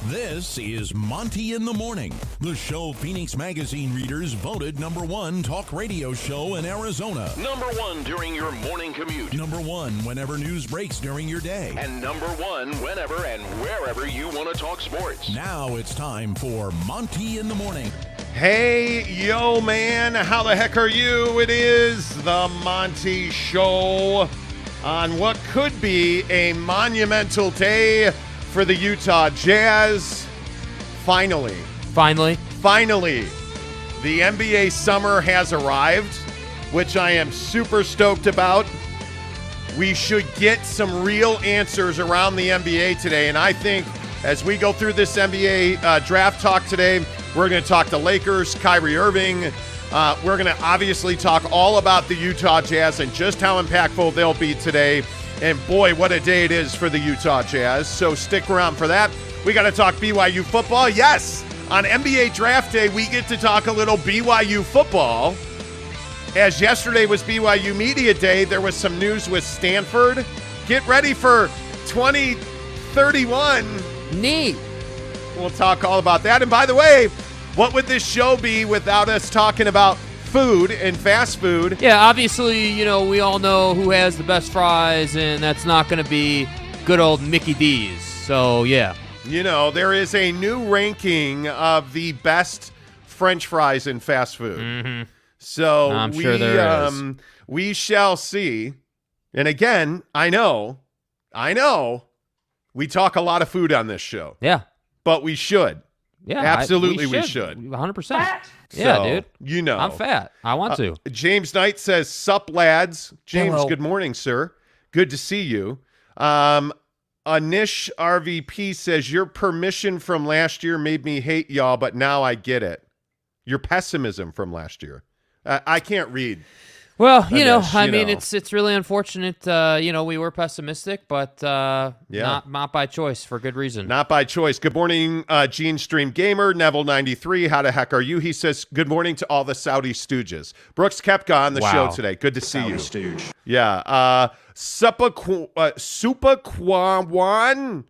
This is Monty in the Morning, the show Phoenix Magazine readers voted #1 talk radio show in Arizona. #1 during your morning commute. #1 whenever news breaks during your day. And #1 whenever and wherever you want to talk sports. Now it's time for Monty in the Morning. Hey, yo, man, how the heck are you? It is the Monty Show on what could be a monumental day for the Utah Jazz. Finally, the NBA summer has arrived, which I am super stoked about. We should get some real answers around the NBA today, and I think as we go through this NBA draft talk today, we're going to talk the Lakers, Kyrie Irving. We're going to obviously talk all about the Utah Jazz and just how impactful they'll be today. And boy, what a day it is for the Utah Jazz. So stick around for that. We got to talk BYU football. Yes, on NBA draft day, we get to talk a little BYU football. As yesterday was BYU Media Day, there was some news with Stanford. Get ready for 2031. Neat. We'll talk all about that. And by the way, what would this show be without us talking about food and fast food? Yeah, obviously, you know, we all know who has the best fries, and that's not going to be good old Mickey D's. So, yeah. You know, there is a new ranking of the best French fries in fast food. Mm-hmm. So I'm sure there is. We shall see. And again, I know, we talk a lot of food on this show. Yeah. But we should. Yeah, absolutely, we should. 100%. Yeah, So, dude. You know. I'm fat. I want to. James Knight says, sup, lads. James, Hello. Good morning, sir. Good to see you. Anish RVP says, your permission from last year made me hate y'all, but now I get it. Your pessimism from last year. I can't read. Well, Anish, I mean, it's really unfortunate. We were pessimistic, but not by choice, for good reason. Not by choice. Good morning, Gene Stream Gamer, Neville93. How the heck are you? He says, good morning to all the Saudi stooges. Brooks Koepka on the show today. Good to see Saudi you. stooge. Yeah. Supa Kwan.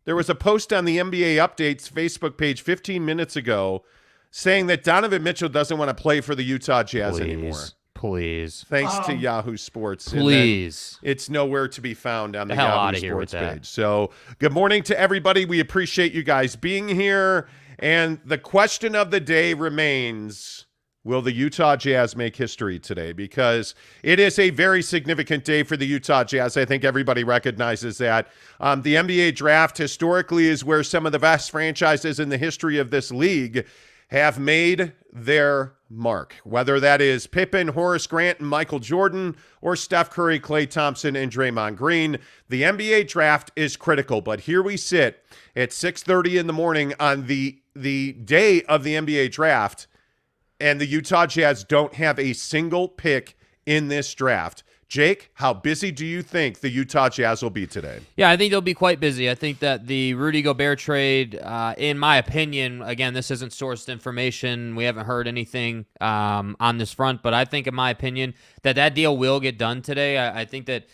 There was a post on the NBA Updates Facebook page 15 minutes ago saying that Donovan Mitchell doesn't want to play for the Utah Jazz anymore. Please. Thanks to Yahoo Sports. Please. It's nowhere to be found on the hell Yahoo outta here Sports with that. page. So good morning to everybody. We appreciate you guys being here. And the question of the day remains, will the Utah Jazz make history today? Because it is a very significant day for the Utah Jazz. I think everybody recognizes that. The NBA draft historically is where some of the best franchises in the history of this league have made their mark, whether that is Pippen, Horace Grant, and Michael Jordan, or Steph Curry, Klay Thompson, and Draymond Green. The NBA draft is critical, but here we sit at 6:30 in the morning on the day of the NBA draft, and the Utah Jazz don't have a single pick in this draft. Jake, how busy do you think the Utah Jazz will be today? Yeah, I think they'll be quite busy. I think that the Rudy Gobert trade, in my opinion, again, this isn't sourced information. We haven't heard anything on this front, but I think, in my opinion, that deal will get done today. I think that,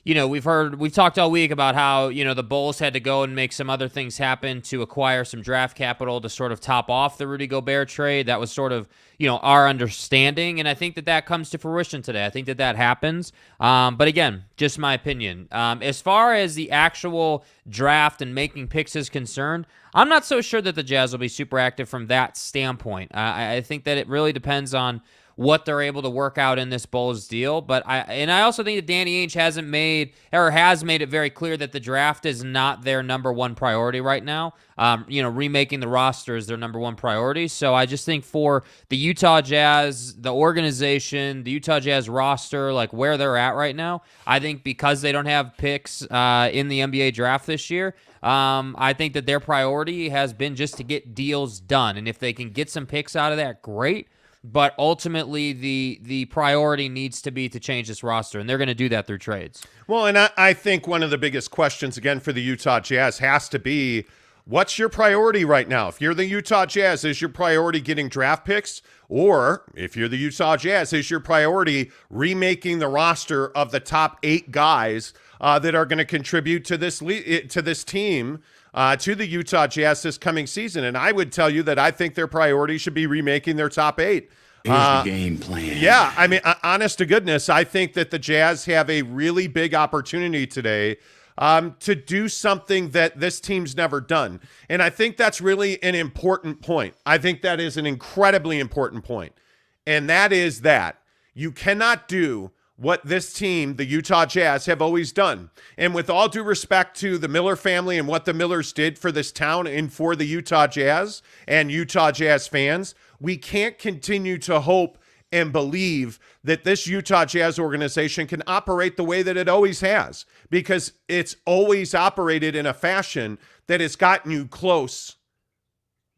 we've talked all week about how, the Bulls had to go and make some other things happen to acquire some draft capital to sort of top off the Rudy Gobert trade. That was sort of, our understanding, and I think that comes to fruition today. I think that happens. But again, just my opinion. As far as the actual draft and making picks is concerned, I'm not so sure that the Jazz will be super active from that standpoint. I think that it really depends on what they're able to work out in this Bulls deal. But I also think that Danny Ainge has made it very clear that the draft is not their number one priority right now. Remaking the roster is their number one priority. So I just think for the Utah Jazz, the organization, the Utah Jazz roster, like where they're at right now, I think because they don't have picks in the NBA draft this year, I think that their priority has been just to get deals done. And if they can get some picks out of that, great. But ultimately, the priority needs to be to change this roster, and they're going to do that through trades. Well, and I think one of the biggest questions, again, for the Utah Jazz has to be, what's your priority right now? If you're the Utah Jazz, is your priority getting draft picks? Or if you're the Utah Jazz, is your priority remaking the roster of the top 8 guys that are going to contribute to this team, to the Utah Jazz this coming season. And I would tell you that I think their priority should be remaking their top 8. Here's the game plan. Yeah, I mean, honest to goodness, I think that the Jazz have a really big opportunity today to do something that this team's never done. And I think that's really an important point. I think that is an incredibly important point. And that is that you cannot do what this team, the Utah Jazz, have always done. And with all due respect to the Miller family and what the Millers did for this town and for the Utah Jazz and Utah Jazz fans, we can't continue to hope and believe that this Utah Jazz organization can operate the way that it always has, because it's always operated in a fashion that has gotten you close,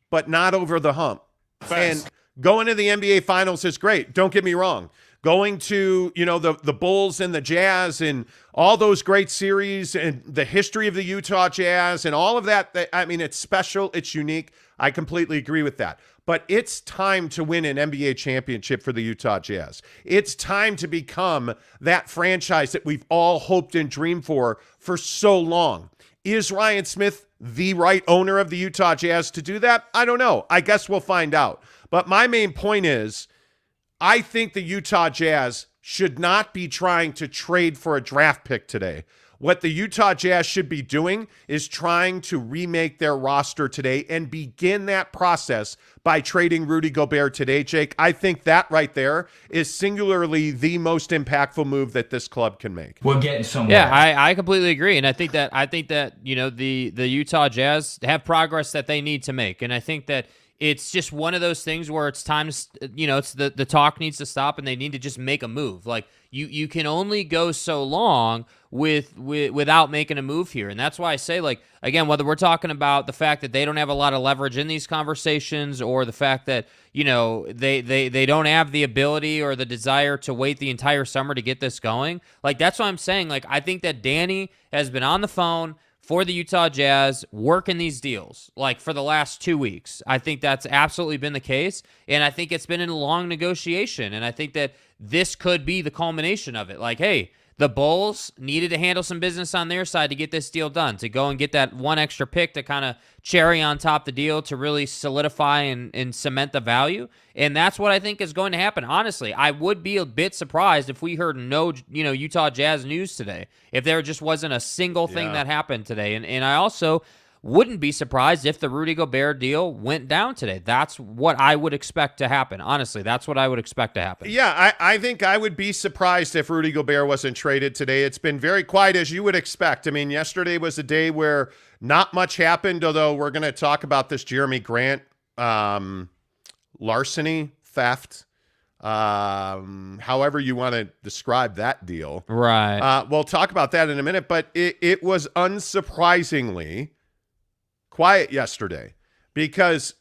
but not over the hump. And going to the NBA Finals is great. Don't get me wrong. Going to, the Bulls and the Jazz and all those great series and the history of the Utah Jazz and all of that, I mean, it's special. It's unique. I completely agree with that. But it's time to win an NBA championship for the Utah Jazz. It's time to become that franchise that we've all hoped and dreamed for so long. Is Ryan Smith the right owner of the Utah Jazz to do that? I don't know. I guess we'll find out. But my main point is, I think the Utah Jazz should not be trying to trade for a draft pick today. What the Utah Jazz should be doing is trying to remake their roster today and begin that process by trading Rudy Gobert today, Jake. I think that right there is singularly the most impactful move that this club can make. We're getting somewhere. Yeah, I completely agree. And I think that the Utah Jazz have progress that they need to make. And I think that it's just one of those things where it's time to, it's the talk needs to stop and they need to just make a move. Like you can only go so long without making a move here. And that's why I say, like, again, whether we're talking about the fact that they don't have a lot of leverage in these conversations or the fact that, they don't have the ability or the desire to wait the entire summer to get this going. Like, that's why I'm saying, like, I think that Danny has been on the phone for the Utah Jazz working these deals, like, for the last 2 weeks. I think that's absolutely been the case, and I think it's been in a long negotiation, and I think that this could be the culmination of it. Like, hey, the Bulls needed to handle some business on their side to get this deal done, to go and get that one extra pick to kind of cherry on top the deal to really solidify and cement the value. And that's what I think is going to happen. Honestly, I would be a bit surprised if we heard no, Utah Jazz news today, if there just wasn't a single thing that happened today. And I also wouldn't be surprised if the Rudy Gobert deal went down today. That's what I would expect to happen. Honestly, that's what I would expect to happen. Yeah, I think I would be surprised if Rudy Gobert wasn't traded today. It's been very quiet, as you would expect. I mean, yesterday was a day where not much happened, although we're going to talk about this Jeremy Grant larceny, theft, however you want to describe that deal. Right. We'll talk about that in a minute, but it was unsurprisingly quiet yesterday, because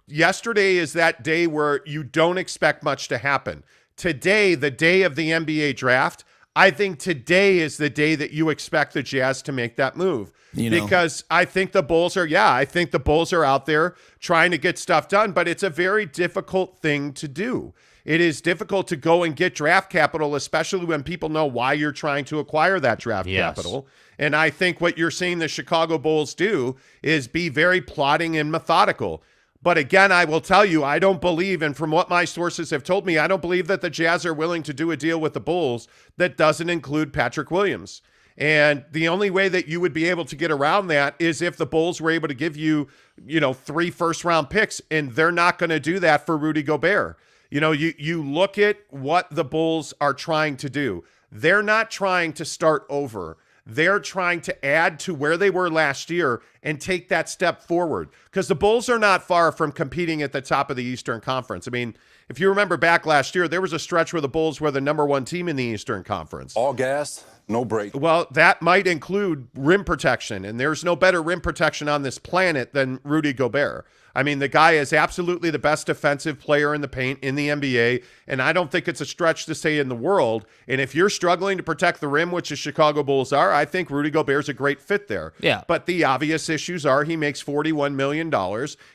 yesterday is that day where you don't expect much to happen. Today, the day of the NBA draft, I think today is the day that you expect the Jazz to make that move. Because I think the Bulls are out there trying to get stuff done, but it's a very difficult thing to do. It is difficult to go and get draft capital, especially when people know why you're trying to acquire that draft capital. And I think what you're seeing the Chicago Bulls do is be very plotting and methodical. But again, I will tell you, I don't believe, and from what my sources have told me, I don't believe that the Jazz are willing to do a deal with the Bulls that doesn't include Patrick Williams. And the only way that you would be able to get around that is if the Bulls were able to give you, 3 first-round picks, and they're not going to do that for Rudy Gobert. You look at what the Bulls are trying to do. They're not trying to start over. They're trying to add to where they were last year and take that step forward, because the Bulls are not far from competing at the top of the Eastern Conference. I mean, if you remember back last year, there was a stretch where the Bulls were the number 1 team in the Eastern Conference. All gas, no break. Well, that might include rim protection, and there's no better rim protection on this planet than Rudy Gobert. I mean, the guy is absolutely the best defensive player in the paint in the NBA, and I don't think it's a stretch to say in the world. And if you're struggling to protect the rim, which the Chicago Bulls are, I think Rudy Gobert's a great fit there. Yeah. But the obvious issues are he makes $41 million,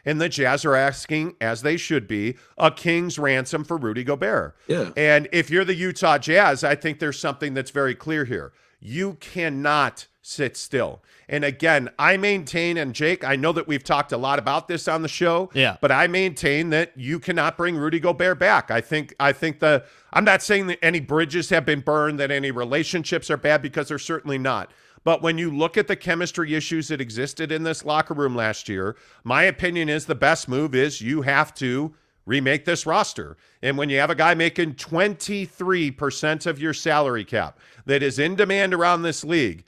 and the Jazz are asking, as they should be, a king's ransom for Rudy Gobert. Yeah. And if you're the Utah Jazz, I think there's something that's very clear here. You cannot sit still. And again, I maintain, and Jake, I know that we've talked a lot about this on the show, but I maintain that you cannot bring Rudy Gobert back. I'm not saying that any bridges have been burned, that any relationships are bad, because they're certainly not. But when you look at the chemistry issues that existed in this locker room last year, my opinion is the best move is you have to remake this roster. And when you have a guy making 23% of your salary cap that is in demand around this league,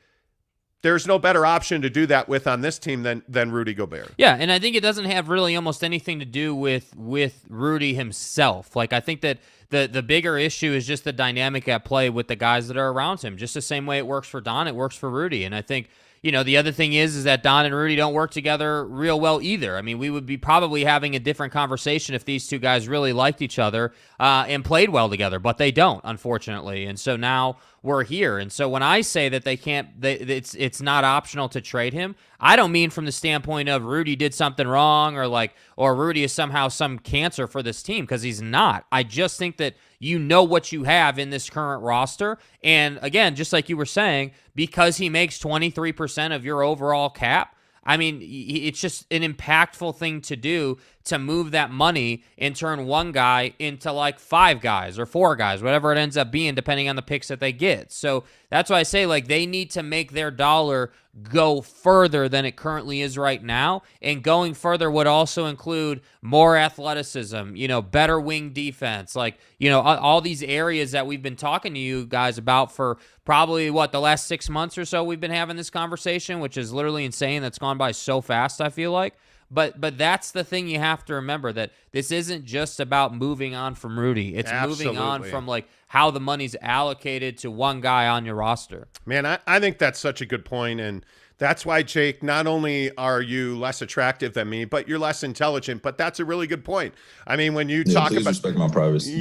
there's no better option to do that with on this team than Rudy Gobert. Yeah, and I think it doesn't have really almost anything to do with Rudy himself. Like, I think that the bigger issue is just the dynamic at play with the guys that are around him. Just the same way it works for Don, it works for Rudy. And I think, the other thing is that Don and Rudy don't work together real well either. I mean, we would be probably having a different conversation if these two guys really liked each other and played well together, but they don't, unfortunately. And so now we're here. And so when I say that it's not optional to trade him, I don't mean from the standpoint of Rudy did something wrong or Rudy is somehow some cancer for this team, because he's not. I just think that what you have in this current roster. And again, just like you were saying, because he makes 23% of your overall cap, I mean, it's just an impactful thing to do to move that money and turn one guy into like 5 guys or 4 guys, whatever it ends up being, depending on the picks that they get. So that's why I say, like, they need to make their dollar go further than it currently is right now. And going further would also include more athleticism, better wing defense, all these areas that we've been talking to you guys about for probably the last 6 months or so. We've been having this conversation, which is literally insane. That's gone by so fast, I feel like. But that's the thing you have to remember, that this isn't just about moving on from Rudy. It's moving on from how the money's allocated to one guy on your roster. Man, I think that's such a good point, and that's why, Jake, not only are you less attractive than me, but you're less intelligent. But that's a really good point. I mean, when you talk please about respect my privacy,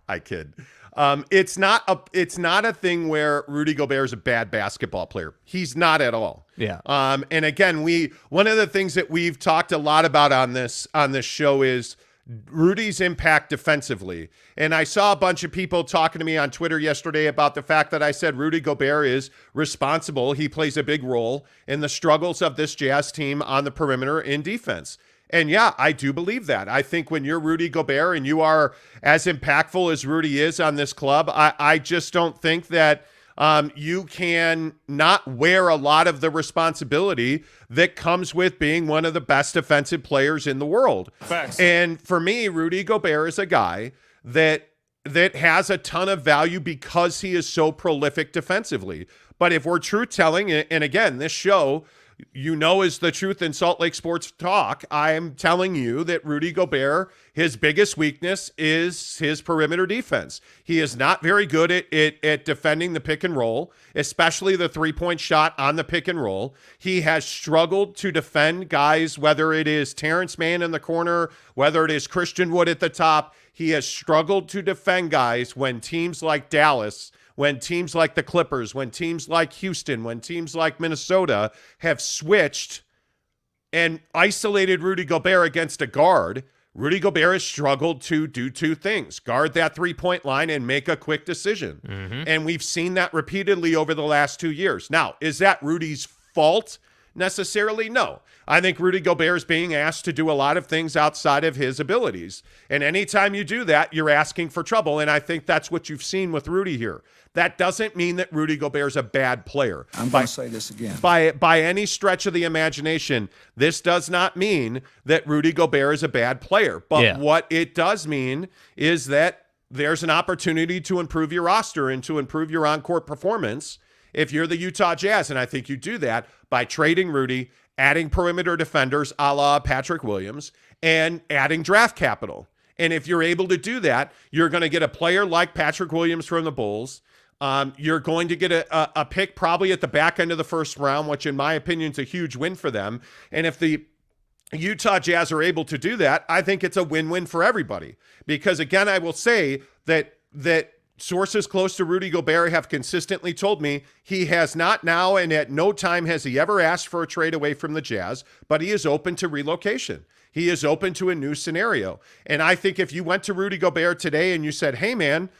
I kid. It's not a thing where Rudy Gobert is a bad basketball player. He's not at all. Yeah. And again, one of the things that we've talked a lot about on this show is Rudy's impact defensively. And I saw a bunch of people talking to me on Twitter yesterday about the fact that I said Rudy Gobert is responsible. He plays a big role in the struggles of this Jazz team on the perimeter in defense. And yeah, I do believe that. I think when you're Rudy Gobert and you are as impactful as Rudy is on this club, I just don't think that you can not wear a lot of the responsibility that comes with being one of the best defensive players in the world. Facts. And for me, Rudy Gobert is a guy that has a ton of value because he is so prolific defensively. But if we're truth-telling, and again, this show, is the truth in Salt Lake Sports Talk, I am telling you that Rudy Gobert, his biggest weakness is his perimeter defense. He is not very good at defending the pick and roll, especially the three-point shot on the pick and roll. He has struggled to defend guys, whether it is Terrence Mann in the corner, whether it is Christian Wood at the top. He has struggled to defend guys when teams like Dallas, when teams like the Clippers, when teams like Houston, when teams like Minnesota have switched and isolated Rudy Gobert against a guard. Rudy Gobert has struggled to do two things: guard that three-point line and make a quick decision. Mm-hmm. And we've seen that repeatedly over the last 2 years. Now, is that Rudy's fault necessarily? No. I think Rudy Gobert is being asked to do a lot of things outside of his abilities. And anytime you do that, you're asking for trouble. And I think that's what you've seen with Rudy here. That doesn't mean that Rudy Gobert is a bad player. I'm going to say this again. By any stretch of the imagination, this does not mean that Rudy Gobert is a bad player. But what it does mean is that there's an opportunity to improve your roster and to improve your on-court performance if you're the Utah Jazz. And I think you do that by trading Rudy, adding perimeter defenders a la Patrick Williams, and adding draft capital. And if you're able to do that, you're going to get a player like Patrick Williams from the Bulls. You're going to get a pick probably at the back end of the first round, which in my opinion is a huge win for them. And if the Utah Jazz are able to do that, I think it's a win-win for everybody. Because again, I will say that sources close to Rudy Gobert have consistently told me he has not now, and at no time has he ever asked for a trade away from the Jazz, but he is open to relocation. He is open to a new scenario. And I think if you went to Rudy Gobert today and you said, hey man,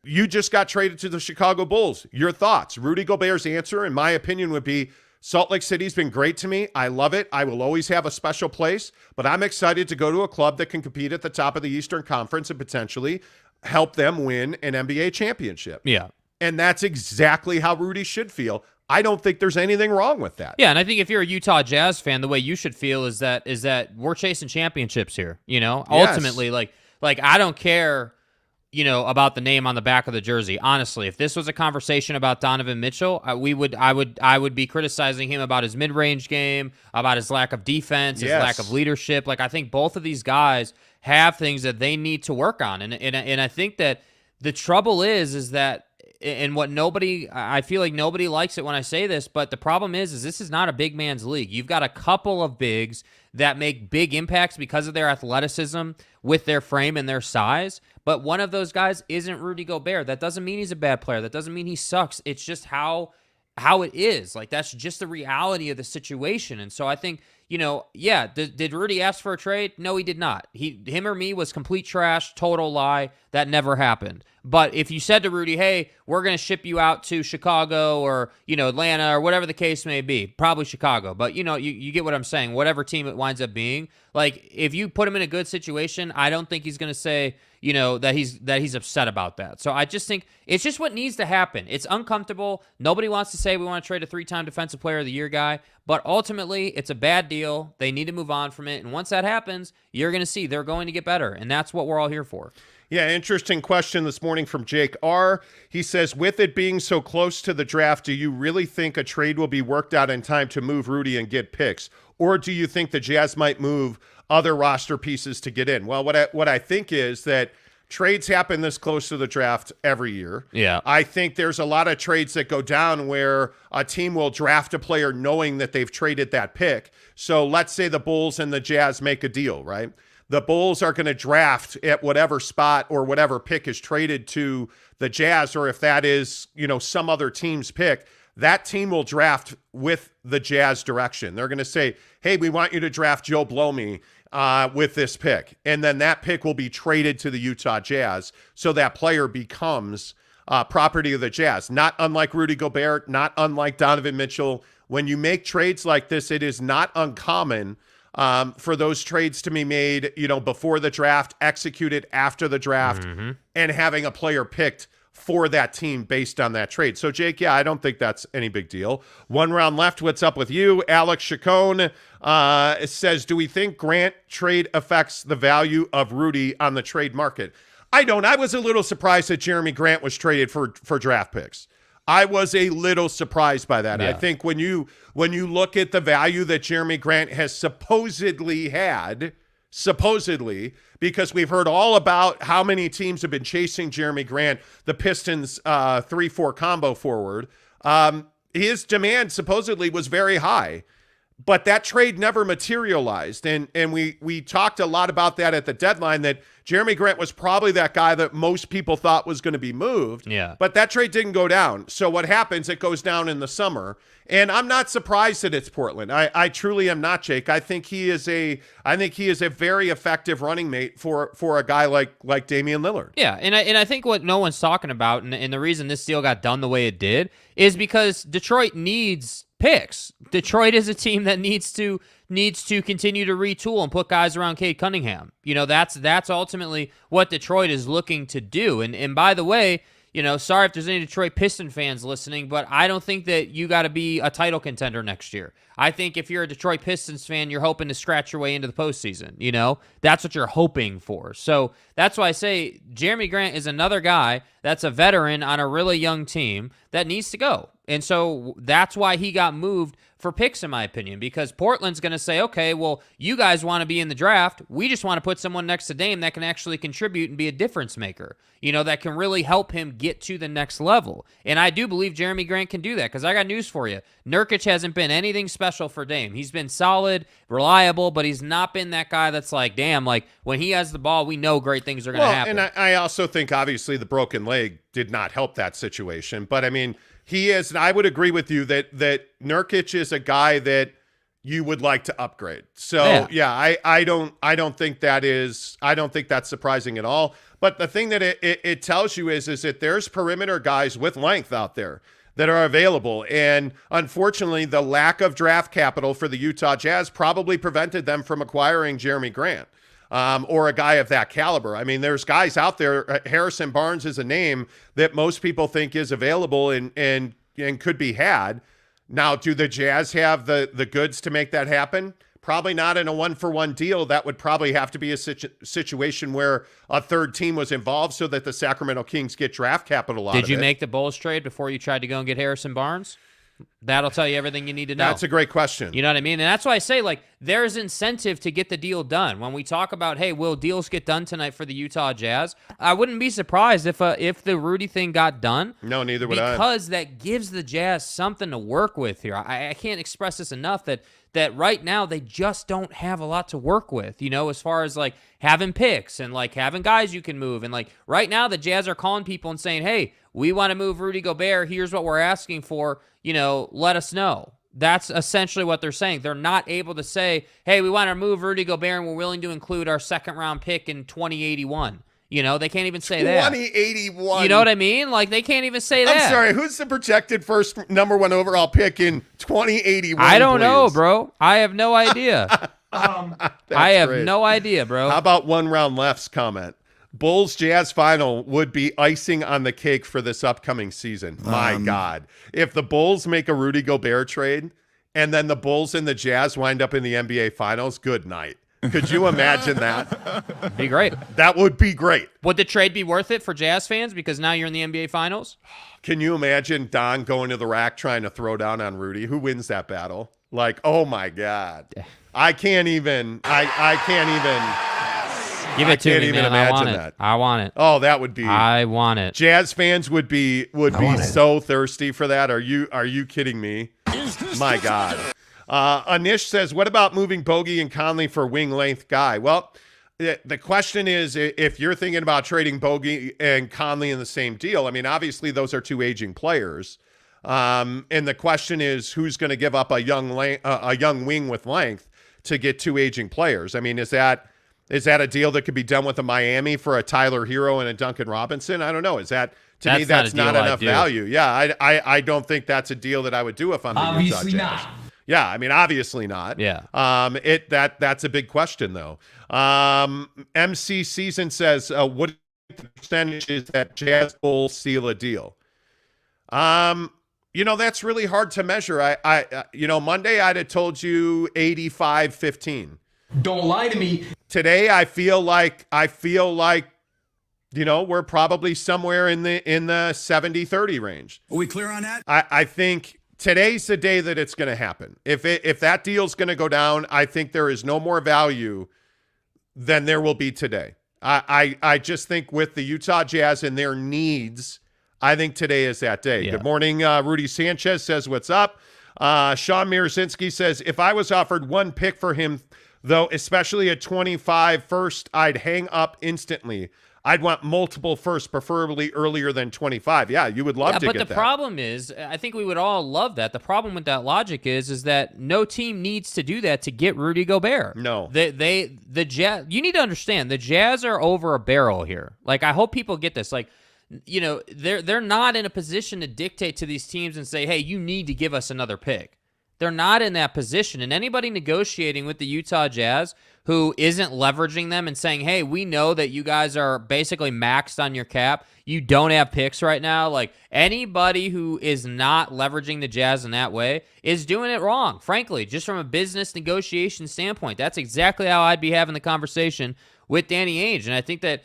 you just got traded to the Chicago Bulls. Your thoughts? Rudy Gobert's answer, in my opinion, would be Salt Lake City's been great to me. I love it. I will always have a special place, but I'm excited to go to a club that can compete at the top of the Eastern Conference and potentially help them win an NBA championship. Yeah. And that's exactly how Rudy should feel. I don't think there's anything wrong with that. Yeah, and I think if you're a Utah Jazz fan, the way you should feel is that we're chasing championships here. Yes. Ultimately, like I don't care, about the name on the back of the jersey. Honestly, if this was a conversation about Donovan Mitchell, I would be criticizing him about his mid-range game, about his lack of defense, his lack of leadership. Like, I think both of these guys have things that they need to work on, and I think that the trouble is that. And I feel like nobody likes it when I say this, but the problem is this is not a big man's league. You've got a couple of bigs that make big impacts because of their athleticism with their frame and their size, but one of those guys isn't Rudy Gobert. That doesn't mean he's a bad player. That doesn't mean he sucks. It's just how it is. Like, that's just the reality of the situation. And so I think, did Rudy ask for a trade? No, he did not. Him or me was complete trash, total lie. That never happened. But if you said to Rudy, hey, we're going to ship you out to Chicago or, Atlanta or whatever the case may be, probably Chicago. But, you get what I'm saying. Whatever team it winds up being, like, if you put him in a good situation, I don't think he's going to say, that he's upset about that. So I just think it's just what needs to happen. It's uncomfortable. Nobody wants to say we want to trade a 3-time Defensive Player of the Year guy, but ultimately it's a bad deal. They need to move on from it. And once that happens, you're going to see they're going to get better. And that's what we're all here for. Yeah, interesting question this morning from Jake R. He says, with it being so close to the draft, do you really think a trade will be worked out in time to move Rudy and get picks? Or do you think the Jazz might move other roster pieces to get in? Well, what I think is that trades happen this close to the draft every year. Yeah. I think there's a lot of trades that go down where a team will draft a player knowing that they've traded that pick. So let's say the Bulls and the Jazz make a deal, right? The Bulls are going to draft at whatever spot or whatever pick is traded to the Jazz, or if that is, some other team's pick, that team will draft with the Jazz direction. They're going to say, hey, we want you to draft Joe Blomey with this pick. And then that pick will be traded to the Utah Jazz. So that player becomes property of the Jazz. Not unlike Rudy Gobert, not unlike Donovan Mitchell. When you make trades like this, it is not uncommon for those trades to be made, before the draft, executed after the draft, and having a player picked for that team based on that trade. So, Jake, I don't think that's any big deal. One round left. What's up with you? Alex Chacon says, do we think Grant trade affects the value of Rudy on the trade market? I don't. I was a little surprised that Jeremy Grant was traded for draft picks. I was a little surprised by that. Yeah. I think when you look at the value that Jeremy Grant has supposedly had, because we've heard all about how many teams have been chasing Jeremy Grant, the Pistons 3-4 combo forward, his demand supposedly was very high. But that trade never materialized, and we talked a lot about that at the deadline, that Jeremy Grant was probably that guy that most people thought was going to be moved. Yeah. But that trade didn't go down. So what happens, it goes down in the summer. And I'm not surprised that it's Portland. I truly am not, Jake. I think he is a very effective running mate for a guy like Damian Lillard. Yeah, and I think what no one's talking about, and the reason this deal got done the way it did, is because Detroit needs picks. Detroit is a team that needs to continue to retool and put guys around Cade Cunningham. That's ultimately what Detroit is looking to do. And by the way, sorry if there's any Detroit Piston fans listening, but I don't think that you got to be a title contender next year. I think if you're a Detroit Pistons fan, you're hoping to scratch your way into the postseason. That's what you're hoping for. So that's why I say Jeremy Grant is another guy that's a veteran on a really young team that needs to go. And so that's why he got moved for picks, in my opinion, because Portland's going to say, okay, well, you guys want to be in the draft. We just want to put someone next to Dame that can actually contribute and be a difference maker, that can really help him get to the next level. And I do believe Jeremy Grant can do that, because I got news for you. Nurkic hasn't been anything special for Dame. He's been solid, reliable, but he's not been that guy that's like, damn, like when he has the ball, we know great things are going to happen. And I also think, obviously, the broken leg did not help that situation. But, I mean, he is, and I would agree with you that Nurkic is a guy that you would like to upgrade. So I don't think that's surprising at all. But the thing that it tells you is that there's perimeter guys with length out there that are available. And unfortunately, the lack of draft capital for the Utah Jazz probably prevented them from acquiring Jeremy Grant or a guy of that caliber. I mean, there's guys out there. Harrison Barnes is a name that most people think is available and could be had. Now, do the Jazz have the goods to make that happen? Probably not in a one-for-one deal. That would probably have to be a situation where a third team was involved so that the Sacramento Kings get draft capital out of it. Did you make the Bulls trade before you tried to go and get Harrison Barnes? That'll tell you everything you need to know. That's a great question. You know what I mean? And that's why I say, like, there's incentive to get the deal done. When we talk about, hey, will deals get done tonight for the Utah Jazz? I wouldn't be surprised if the Rudy thing got done. No, neither would I. Because that gives the Jazz something to work with here. I can't express this enough that right now they just don't have a lot to work with, you know, as far as like having picks and like having guys you can move. And like right now the Jazz are calling people and saying, hey, we want to move Rudy Gobert. Here's what we're asking for. You know, let us know. That's essentially what they're saying. They're not able to say, hey, we want to move Rudy Gobert and we're willing to include our second-round pick in 2081. You know, they can't even say that. 2081. You know what I mean? Like, they can't even say that. I'm sorry, who's the projected first number 1 overall pick in 2081? I don't know, bro. I have no idea. I have no idea, bro. How about one round left's comment? Bulls Jazz final would be icing on the cake for this upcoming season. My God. If the Bulls make a Rudy Gobert trade and then the Bulls and the Jazz wind up in the NBA finals, good night. Could you imagine that? Be great. That would be great. Would the trade be worth it for Jazz fans because now you're in the NBA finals? Can you imagine Don going to the rack trying to throw down on Rudy? Who wins that battle? Like, oh my God. I can't even. Give it to me, man. I want it. I want it. Oh, that would be. I want it. Jazz fans would be so thirsty for that. Are you kidding me? My God. Anish says, what about moving Bogey and Conley for wing length guy? Well, the question is, if you're thinking about trading Bogey and Conley in the same deal, I mean, obviously those are two aging players. And the question is, who's going to give up a young wing with length to get two aging players? I mean, is that a deal that could be done with a Miami for a Tyler Hero and a Duncan Robinson? I don't know. Is that, to me, that's not enough value. Yeah, I don't think that's a deal that I would do if I'm the Utah Jazz. Not. Yeah, I mean, obviously not. Yeah. That's a big question, though. MC Season says, what percentage is that Jazz Bulls seal a deal? That's really hard to measure. Monday I'd have told you 85-15. Don't lie to me. Today I feel like we're probably somewhere in the 70-30 range. Are we clear on that? I think today's the day that it's going to happen. If that deal's going to go down, I think there is no more value than there will be today. I just think with the Utah Jazz and their needs, I think today is that day. Yeah. Good morning. Rudy Sanchez says, what's up? Sean Mirazinski says, if I was offered one pick for him, though, especially a 25 first, I'd hang up instantly. I'd want multiple firsts, preferably earlier than 25. Yeah, you would love to get that. But the problem is, I think we would all love that. The problem with that logic is that no team needs to do that to get Rudy Gobert. No. The Jazz, you need to understand, the Jazz are over a barrel here. Like, I hope people get this. Like, they're not in a position to dictate to these teams and say, hey, you need to give us another pick. They're not in that position. And anybody negotiating with the Utah Jazz who isn't leveraging them and saying, hey, we know that you guys are basically maxed on your cap. You don't have picks right now. Like, anybody who is not leveraging the Jazz in that way is doing it wrong, frankly, just from a business negotiation standpoint. That's exactly how I'd be having the conversation with Danny Ainge. And I think that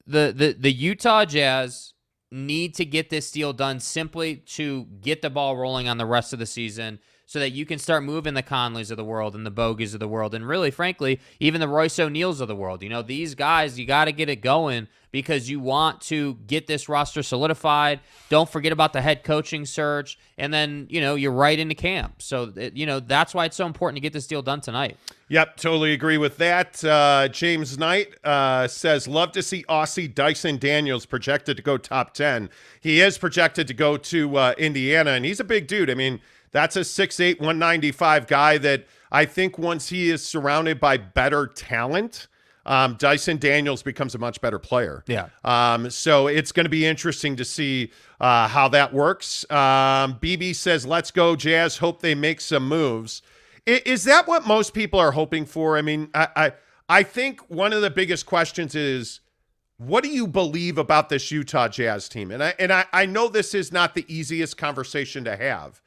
the Utah Jazz need to get this deal done simply to get the ball rolling on the rest of the season so that you can start moving the Conleys of the world and the Bogies of the world and really, frankly, even the Royce O'Neals of the world. These guys, you got to get it going because you want to get this roster solidified. Don't forget about the head coaching search, and then, you're right into camp. So, that's why it's so important to get this deal done tonight. Yep, totally agree with that. James Knight says, love to see Aussie Dyson Daniels projected to go top 10. He is projected to go to Indiana, and he's a big dude. I mean, That's a 6'8", 195 guy that I think once he is surrounded by better talent, Dyson Daniels becomes a much better player. Yeah. So it's going to be interesting to see how that works. BB says, let's go Jazz. Hope they make some moves. Is that what most people are hoping for? I mean, I think one of the biggest questions is, what do you believe about this Utah Jazz team? And I know this is not the easiest conversation to have,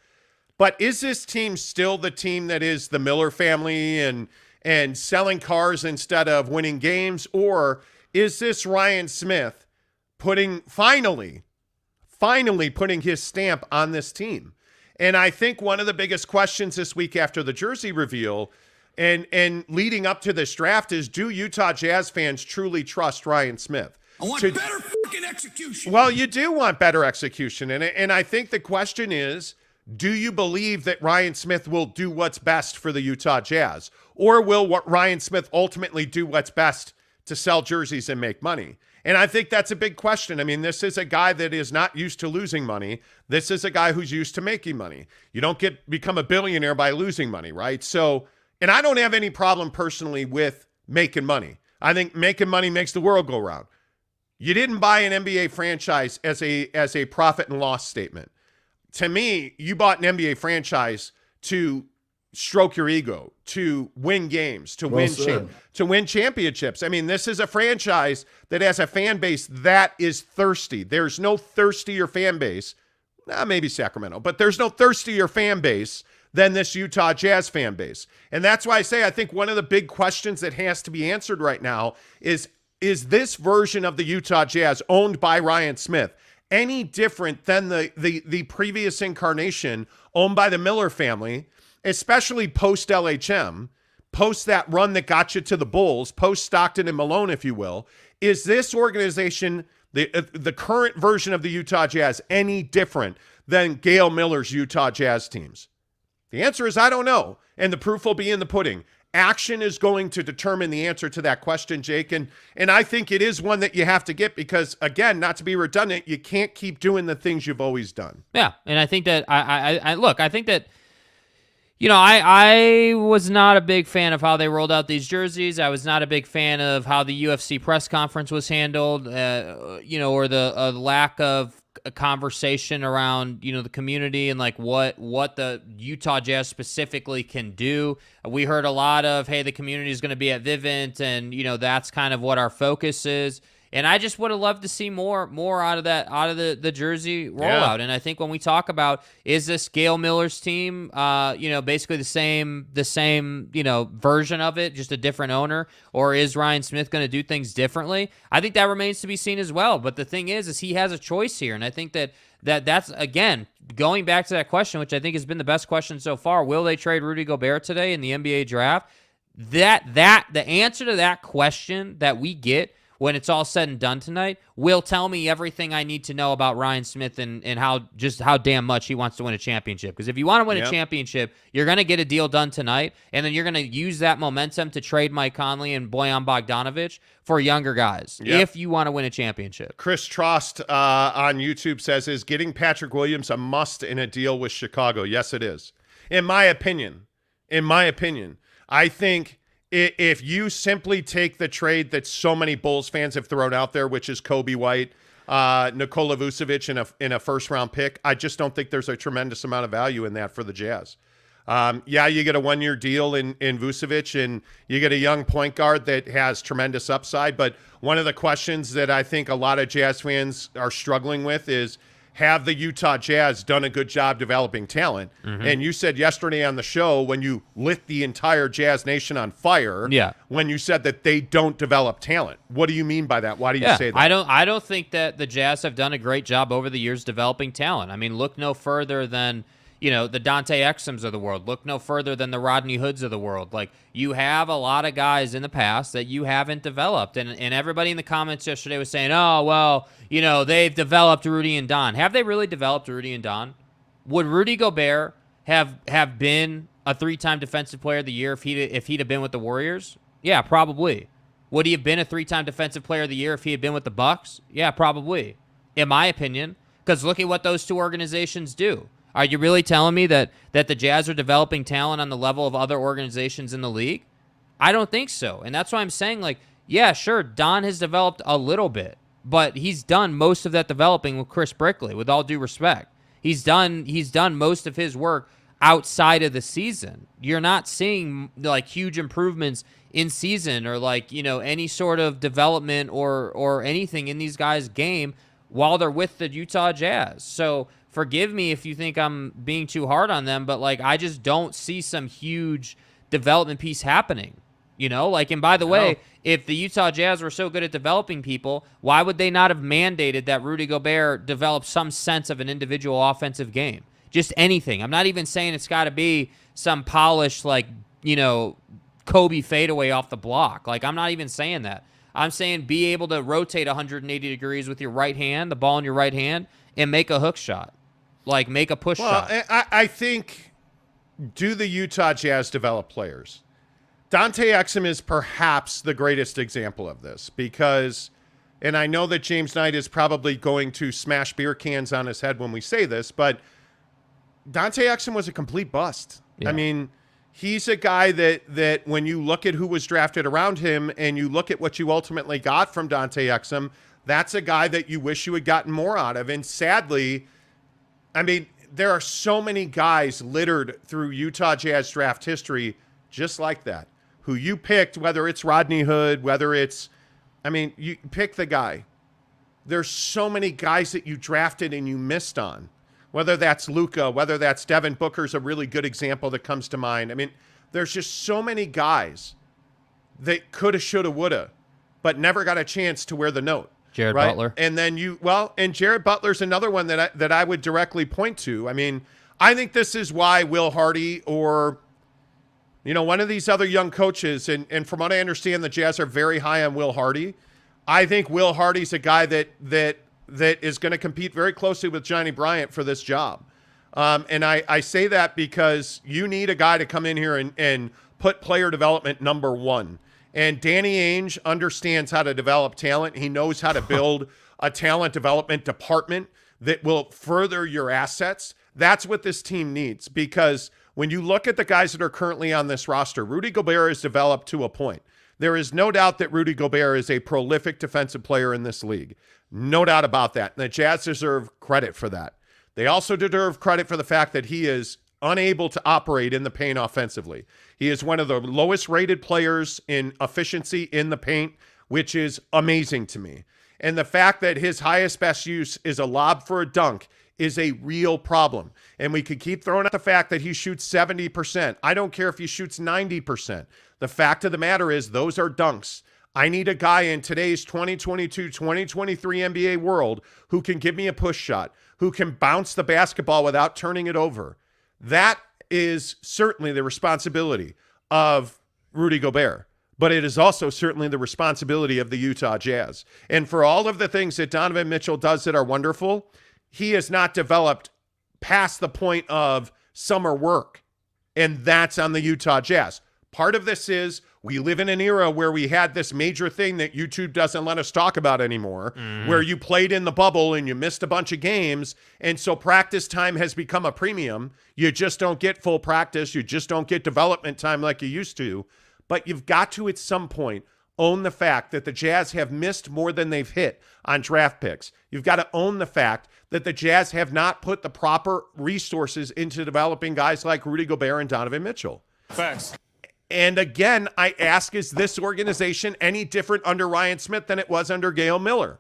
but is this team still the team that is the Miller family and selling cars instead of winning games? Or is this Ryan Smith finally putting his stamp on this team? And I think one of the biggest questions this week after the jersey reveal and leading up to this draft is, do Utah Jazz fans truly trust Ryan Smith? I want better fucking execution. Well, you do want better execution. And I think the question is, do you believe that Ryan Smith will do what's best for the Utah Jazz? Or will Ryan Smith ultimately do what's best to sell jerseys and make money? And I think that's a big question. I mean, this is a guy that is not used to losing money. This is a guy who's used to making money. You don't become a billionaire by losing money, right? So, and I don't have any problem personally with making money. I think making money makes the world go round. You didn't buy an NBA franchise as a profit and loss statement. To me, you bought an NBA franchise to stroke your ego, to win games, to win championships. I mean, this is a franchise that has a fan base that is thirsty. There's no thirstier fan base, maybe Sacramento, but there's no thirstier fan base than this Utah Jazz fan base. And that's why I say I think one of the big questions that has to be answered right now is this version of the Utah Jazz owned by Ryan Smith any different than the previous incarnation owned by the Miller family, especially post LHM, post that run that got you to the Bulls, post Stockton and Malone, if you will? Is this organization, the current version of the Utah Jazz, any different than Gail Miller's Utah Jazz teams? The answer is I don't know, and the proof will be in the pudding. Action is going to determine the answer to that question, Jake, and I think it is one that you have to get because, again, not to be redundant, you can't keep doing the things you've always done. Yeah, and I think that I think that, you know, I was not a big fan of how they rolled out these jerseys. I was not a big fan of how the UFC press conference was handled, or the lack of a conversation around, the community and like what the Utah Jazz specifically can do. We heard a lot of, hey, the community is going to be at Vivint, and that's kind of what our focus is. And I just would have loved to see more out of the jersey rollout. Yeah. And I think when we talk about, is this Gail Miller's team, basically the same, version of it, just a different owner, or is Ryan Smith going to do things differently? I think that remains to be seen as well. But the thing is he has a choice here. And I think that's, again, going back to that question, which I think has been the best question so far, will they trade Rudy Gobert today in the NBA draft? The answer to that question that we get when it's all said and done tonight, will tell me everything I need to know about Ryan Smith and how damn much he wants to win a championship. Because if you want to win a championship, you're going to get a deal done tonight, and then you're going to use that momentum to trade Mike Conley and Bojan Bogdanovic for younger guys if you want to win a championship. Chris Trost on YouTube says, is getting Patrick Williams a must in a deal with Chicago? Yes, it is. In my opinion, I think if you simply take the trade that so many Bulls fans have thrown out there, which is Kobe White, Nikola Vucevic in a first-round pick, I just don't think there's a tremendous amount of value in that for the Jazz. You get a one-year deal in Vucevic, and you get a young point guard that has tremendous upside. But one of the questions that I think a lot of Jazz fans are struggling with is, have the Utah Jazz done a good job developing talent? Mm-hmm. And you said yesterday on the show, when you lit the entire Jazz Nation on fire, when you said that they don't develop talent. What do you mean by that? Why do you say that? I don't think that the Jazz have done a great job over the years developing talent. I mean, look no further than the Dante Exums of the world. Look no further than the Rodney Hoods of the world. Like, you have a lot of guys in the past that you haven't developed. And everybody in the comments yesterday was saying, oh, well, they've developed Rudy and Don. Have they really developed Rudy and Don? Would Rudy Gobert have been a 3-time Defensive Player of the Year if he'd have been with the Warriors? Yeah, probably. Would he have been a 3-time Defensive Player of the Year if he had been with the Bucks? Yeah, probably. In my opinion, because look at what those two organizations do. Are you really telling me that the Jazz are developing talent on the level of other organizations in the league? I don't think so. And that's why I'm saying, like, yeah, sure, Don has developed a little bit, but he's done most of that developing with Chris Brickley, with all due respect. He's done most of his work outside of the season. You're not seeing, like, huge improvements in season or, like, you know, any sort of development or anything in these guys' game while they're with the Utah Jazz. So forgive me if you think I'm being too hard on them, but, like, I just don't see some huge development piece happening. You know, like, and by the way, if the Utah Jazz were so good at developing people, why would they not have mandated that Rudy Gobert develop some sense of an individual offensive game? Just anything. I'm not even saying it's got to be some polished, like, you know, Kobe fadeaway off the block. Like, I'm not even saying that. I'm saying be able to rotate 180 degrees with your right hand, the ball in your right hand, and make a hook shot. Like, make a push shot. I think, do the Utah Jazz develop players? Dante Exum is perhaps the greatest example of this because, and I know that James Knight is probably going to smash beer cans on his head when we say this, but Dante Exum was a complete bust. Yeah. I mean, he's a guy that when you look at who was drafted around him and you look at what you ultimately got from Dante Exum, that's a guy that you wish you had gotten more out of. And sadly, I mean, there are so many guys littered through Utah Jazz draft history just like that, who you picked, whether it's Rodney Hood, whether it's, I mean, you pick the guy. There's so many guys that you drafted and you missed on, whether that's Luka, whether that's Devin Booker's a really good example that comes to mind. I mean, there's just so many guys that coulda, shoulda, woulda, but never got a chance to wear the note. Jared right? Butler. And then and Jared Butler's another one that I would directly point to. I mean, I think this is why Will Hardy or, you know, one of these other young coaches, and from what I understand, the Jazz are very high on Will Hardy. I think Will Hardy's a guy that is going to compete very closely with Johnny Bryant for this job. And I say that because you need a guy to come in here and put player development number one. And Danny Ainge understands how to develop talent. He knows how to build a talent development department that will further your assets. That's what this team needs, because when you look at the guys that are currently on this roster, Rudy Gobert has developed to a point. There is no doubt that Rudy Gobert is a prolific defensive player in this league. No doubt about that. And the Jazz deserve credit for that. They also deserve credit for the fact that he is unable to operate in the paint offensively. He is one of the lowest rated players in efficiency in the paint, which is amazing to me. And the fact that his highest best use is a lob for a dunk is a real problem. And we could keep throwing out the fact that he shoots 70%. I don't care if he shoots 90%. The fact of the matter is those are dunks. I need a guy in today's 2022, 2023 NBA world who can give me a push shot, who can bounce the basketball without turning it over. That is certainly the responsibility of Rudy Gobert, but it is also certainly the responsibility of the Utah Jazz. And for all of the things that Donovan Mitchell does that are wonderful, he has not developed past the point of summer work, and that's on the Utah Jazz. Part of this is we live in an era where we had this major thing that YouTube doesn't let us talk about anymore, where you played in the bubble and you missed a bunch of games, and so practice time has become a premium. You just don't get full practice. You just don't get development time like you used to. But you've got to, at some point, own the fact that the Jazz have missed more than they've hit on draft picks. You've got to own the fact that the Jazz have not put the proper resources into developing guys like Rudy Gobert and Donovan Mitchell. Facts. And again, I ask, is this organization any different under Ryan Smith than it was under Gail Miller?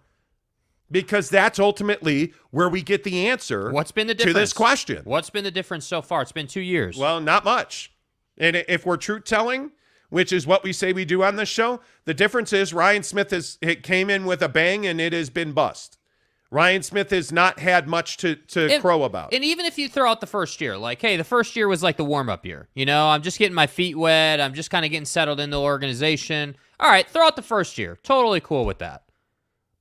Because that's ultimately where we get the answer. What's been the difference to this question? What's been the difference so far? It's been 2 years. Well, not much. And if we're truth-telling, which is what we say we do on this show, the difference is Ryan Smith came in with a bang and it has been bust. Ryan Smith has not had much to crow about. And even if you throw out the first year, like, hey, the first year was like the warm-up year. You know, I'm just getting my feet wet. I'm just kind of getting settled in the organization. All right, throw out the first year. Totally cool with that.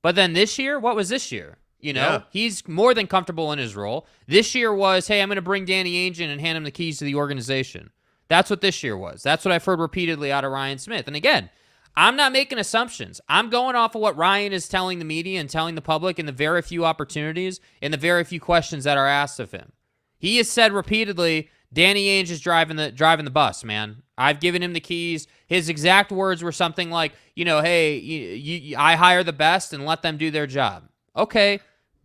But then this year, what was this year? You know, He's more than comfortable in his role. This year was, hey, I'm going to bring Danny Ainge in and hand him the keys to the organization. That's what this year was. That's what I've heard repeatedly out of Ryan Smith. And again, I'm not making assumptions. I'm going off of what Ryan is telling the media and telling the public in the very few opportunities and the very few questions that are asked of him. He has said repeatedly, Danny Ainge is driving the bus, man. I've given him the keys. His exact words were something like, hey, I hire the best and let them do their job. Okay,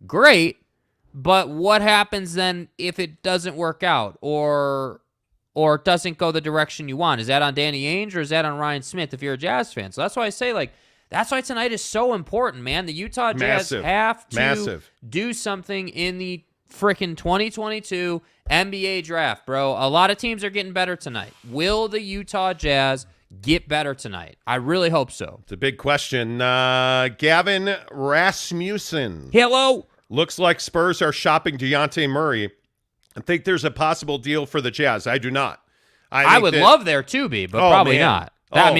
great. But what happens then if it doesn't work out or it doesn't go the direction you want? Is that on Danny Ainge or is that on Ryan Smith if you're a Jazz fan? So that's why I say, that's why tonight is so important, man. The Utah Jazz have to do something in the freaking 2022 NBA draft, bro. A lot of teams are getting better tonight. Will the Utah Jazz get better tonight? I really hope so. It's a big question. Gavin Rasmussen. Hello. Looks like Spurs are shopping DeJounte Murray. I think there's a possible deal for the Jazz. I do not. I would love there to be, but probably not. That's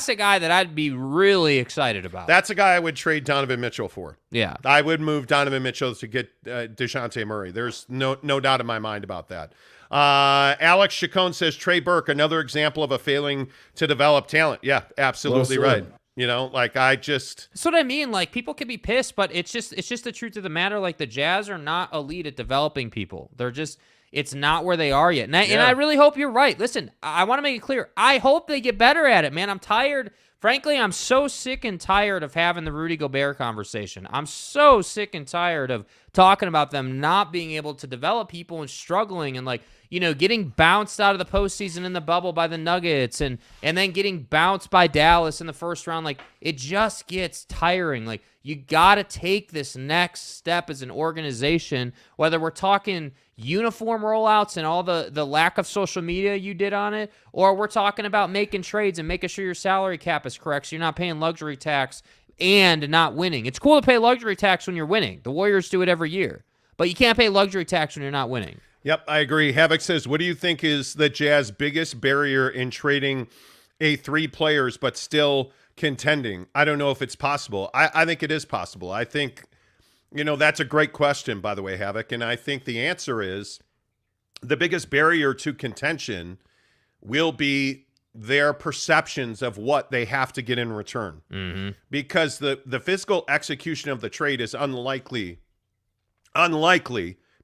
a guy that I'd be really excited about. That's a guy I would trade Donovan Mitchell for. Yeah. I would move Donovan Mitchell to get DeJounte Murray. There's no doubt in my mind about that. Alex Chacon says Trey Burke, another example of a failing to develop talent. Yeah, absolutely right. That's what I mean. People can be pissed, but it's just the truth of the matter. The Jazz are not elite at developing people. They're just, it's not where they are yet. And I really hope you're right. Listen, I want to make it clear. I hope they get better at it, man. I'm tired. Frankly, I'm so sick and tired of having the Rudy Gobert conversation. I'm so sick and tired of talking about them not being able to develop people and struggling and getting bounced out of the postseason in the bubble by the Nuggets and then getting bounced by Dallas in the first round. It just gets tiring. You got to take this next step as an organization, whether we're talking uniform rollouts and all the lack of social media you did on it, or we're talking about making trades and making sure your salary cap is correct so you're not paying luxury tax and not winning. It's cool to pay luxury tax when you're winning. The Warriors do it every year. But you can't pay luxury tax when you're not winning. Yep, I agree. Havoc says, what do you think is the Jazz biggest barrier in trading three players but still contending? I don't know if it's possible. I think it is possible. I think, that's a great question, by the way, Havoc. And I think the answer is the biggest barrier to contention will be their perceptions of what they have to get in return. Mm-hmm. Because the physical execution of the trade is unlikely,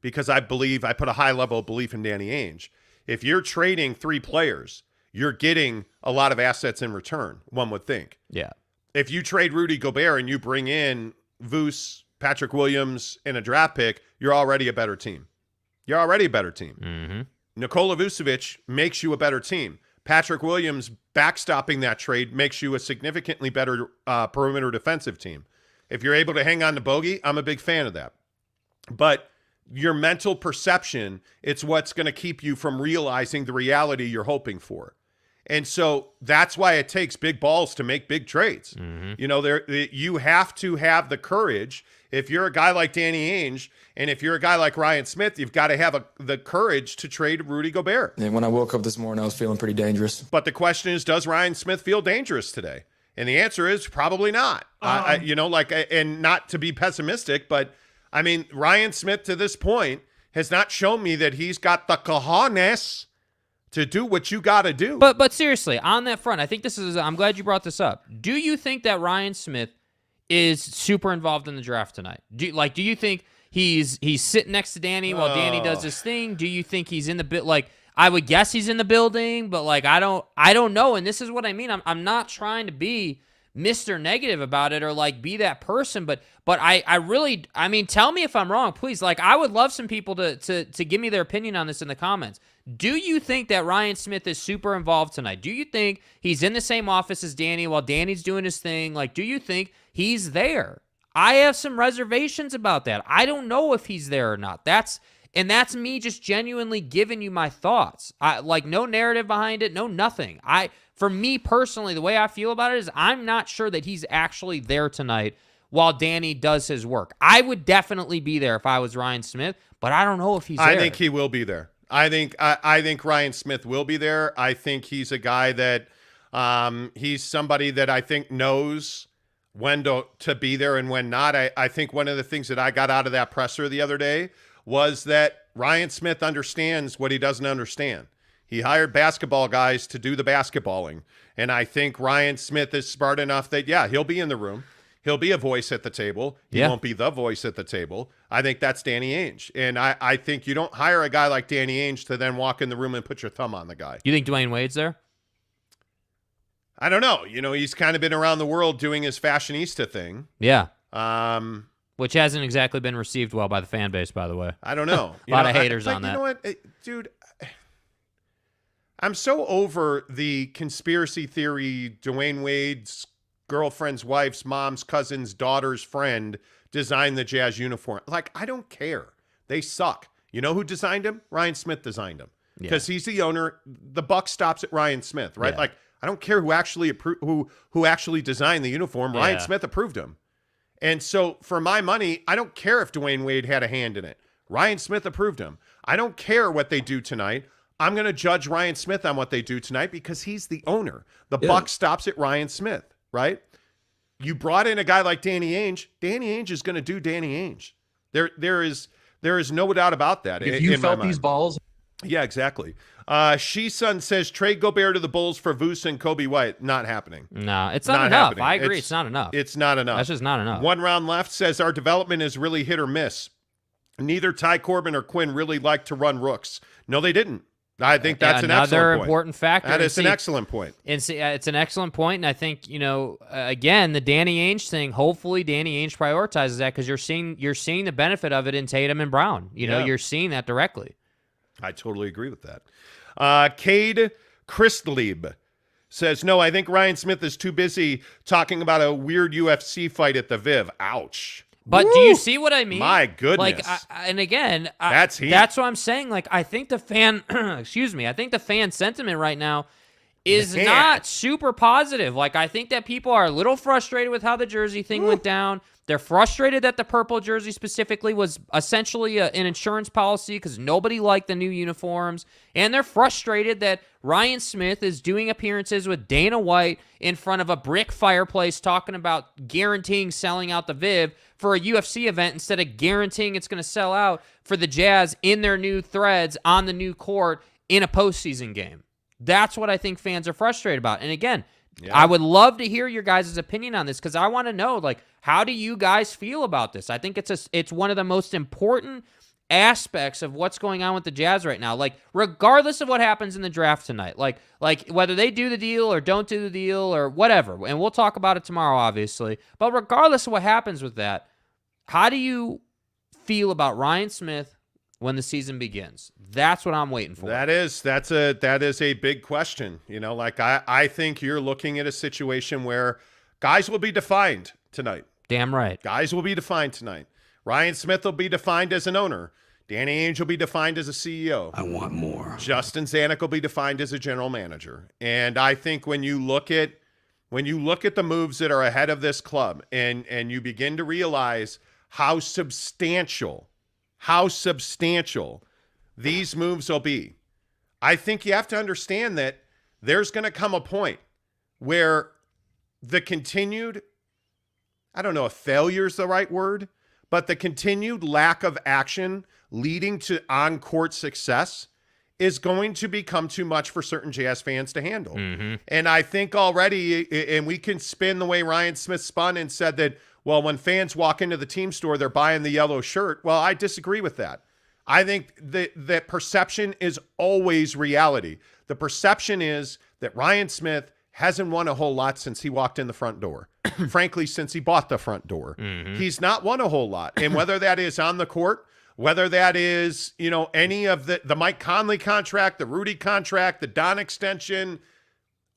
because I put a high level of belief in Danny Ainge. If you're trading three players, you're getting a lot of assets in return, one would think. Yeah. If you trade Rudy Gobert and you bring in Vus, Patrick Williams, and a draft pick, you're already a better team. Mm-hmm. Nikola Vucevic makes you a better team. Patrick Williams backstopping that trade makes you a significantly better perimeter defensive team. If you're able to hang on to Bogey, I'm a big fan of that. But your mental perception, it's what's going to keep you from realizing the reality you're hoping for. And so that's why it takes big balls to make big trades. Mm-hmm. You have to have the courage. If you're a guy like Danny Ainge and if you're a guy like Ryan Smith, you've got to have the courage to trade Rudy Gobert. And when I woke up this morning, I was feeling pretty dangerous. But the question is, does Ryan Smith feel dangerous today? And the answer is probably not. And not to be pessimistic, but I mean, Ryan Smith to this point has not shown me that he's got the cojones to do what you got to do. But seriously, on that front, I think I'm glad you brought this up. Do you think that Ryan Smith is super involved in the draft tonight? Do you think he's sitting next to Danny while Danny does his thing? Do you think he's in the bit? I would guess he's in the building, but I don't know. And this is what I mean. I'm not trying to be Mr. Negative about it or be that person, but I really, tell me if I'm wrong, please. I would love some people to give me their opinion on this in the comments. Do you think that Ryan Smith is super involved tonight? Do you think he's in the same office as Danny while Danny's doing his thing? Do you think he's there? I have some reservations about that. I don't know if he's there or not. That's me just genuinely giving you my thoughts. No narrative behind it, no nothing. For me personally, the way I feel about it is I'm not sure that he's actually there tonight while Danny does his work. I would definitely be there if I was Ryan Smith, but I don't know if he's there. I think he will be there. I think Ryan Smith will be there. I think he's a guy that he's somebody that I think knows when to be there and when not. I think one of the things that I got out of that presser the other day was that Ryan Smith understands what he doesn't understand. He hired basketball guys to do the basketballing. And I think Ryan Smith is smart enough that, yeah, he'll be in the room. He'll be a voice at the table. He won't be the voice at the table. I think that's Danny Ainge. And I think you don't hire a guy like Danny Ainge to then walk in the room and put your thumb on the guy. You think Dwayne Wade's there? I don't know. He's kind of been around the world doing his fashionista thing. Yeah. Which hasn't exactly been received well by the fan base, by the way. I don't know. A lot of haters on that. You know what, dude? I'm so over the conspiracy theory Dwayne Wade's girlfriend's wife's mom's cousin's daughter's friend designed the Jazz uniform. Like, I don't care. They suck. You know who designed them? Ryan Smith designed them because he's the owner. The buck stops at Ryan Smith, right? Yeah. Like, I don't care who actually who actually designed the uniform. Ryan Smith approved them. And so for my money, I don't care if Dwayne Wade had a hand in it. Ryan Smith approved him. I don't care what they do tonight. I'm going to judge Ryan Smith on what they do tonight because he's the owner. The buck stops at Ryan Smith, right? You brought in a guy like Danny Ainge. Danny Ainge is going to do Danny Ainge. There is no doubt about that. If you felt these balls. Yeah, exactly. She-Sun says, trade Gobert to the Bulls for Vuce and Kobe White. Not happening. No, it's not enough. Happening. I agree. It's not enough. It's not enough. That's just not enough. One round left says, our development is really hit or miss. Neither Ty Corbin or Quinn really like to run rooks. No, they didn't. I think that's an excellent point. Another important factor. That is an excellent point. It's an excellent point, and I think, again, the Danny Ainge thing, hopefully Danny Ainge prioritizes that because you're seeing the benefit of it in Tatum and Brown. You're seeing that directly. I totally agree with that. Cade Christlieb says, no, I think Ryan Smith is too busy talking about a weird UFC fight at the Viv. Ouch. But do you see what I mean? My goodness. Like, that's what I'm saying. Like, I think the fan, I think the fan sentiment right now is not super positive. Like, I think that people are a little frustrated with how the jersey thing went down. They're frustrated that the purple jersey specifically was essentially an insurance policy because nobody liked the new uniforms. And they're frustrated that Ryan Smith is doing appearances with Dana White in front of a brick fireplace talking about guaranteeing selling out the Viv for a UFC event instead of guaranteeing it's going to sell out for the Jazz in their new threads on the new court in a postseason game. That's what I think fans are frustrated about. And again, I would love to hear your guys' opinion on this because I want to know, like, how do you guys feel about this? I think it's one of the most important aspects of what's going on with the Jazz right now. Like, regardless of what happens in the draft tonight, like whether they do the deal or don't do the deal or whatever, and we'll talk about it tomorrow, obviously. But regardless of what happens with that, how do you feel about Ryan Smith when the season begins? That's what I'm waiting for. That is a big question. I think you're looking at a situation where guys will be defined tonight. Damn right. Guys will be defined tonight. Ryan Smith will be defined as an owner. Danny Ainge will be defined as a CEO. I want more. Justin Zanuck will be defined as a general manager. And I think when you look at the moves that are ahead of this club and you begin to realize how substantial these moves will be, I think you have to understand that there's going to come a point where the continued, I don't know if failure is the right word, but the continued lack of action leading to on-court success is going to become too much for certain Jazz fans to handle. Mm-hmm. And I think already, and we can spin the way Ryan Smith spun and said that, well, when fans walk into the team store, they're buying the yellow shirt. Well, I disagree with that. I think that perception is always reality. The perception is that Ryan Smith hasn't won a whole lot since he walked in the front door. Frankly, since he bought the front door. Mm-hmm. He's not won a whole lot. And whether that is on the court, whether that is, any of the Mike Conley contract, the Rudy contract, the Don extension,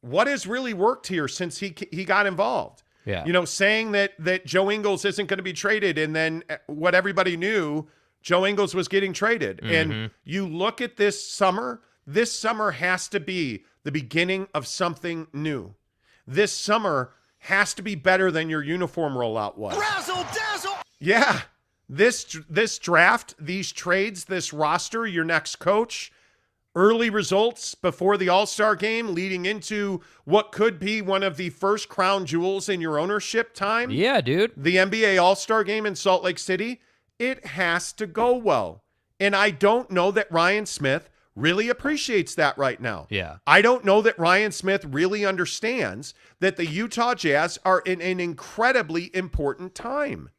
what has really worked here since he got involved? Yeah. Saying that Joe Ingles isn't going to be traded, and then what everybody knew, Joe Ingles was getting traded. Mm-hmm. And you look at this summer has to be the beginning of something new. This summer has to be better than your uniform rollout was. Razzle dazzle. Yeah. This draft, these trades, this roster, your next coach, early results before the All-Star game leading into what could be one of the first crown jewels in your ownership time. Yeah, dude. The NBA All-Star game in Salt Lake City. It has to go well. And I don't know that Ryan Smith really appreciates that right now. Yeah. I don't know that Ryan Smith really understands that the Utah Jazz are in an incredibly important time.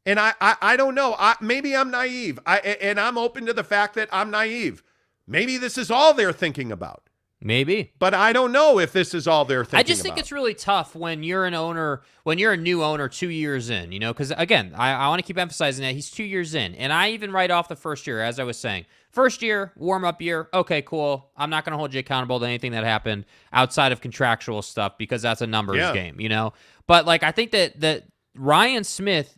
And I don't know. Maybe I'm naive. And I'm open to the fact that I'm naive. Maybe this is all they're thinking about. Maybe. But I don't know if this is all they're thinking about. I just think it's really tough when you're an owner, when you're a new owner 2 years in, you know, because, again, I want to keep emphasizing that he's 2 years in. And I even write off the first year, as I was saying. First year, warm-up year, okay, cool. I'm not going to hold you accountable to anything that happened outside of contractual stuff because that's a numbers game, you know. But, like, I think that Ryan Smith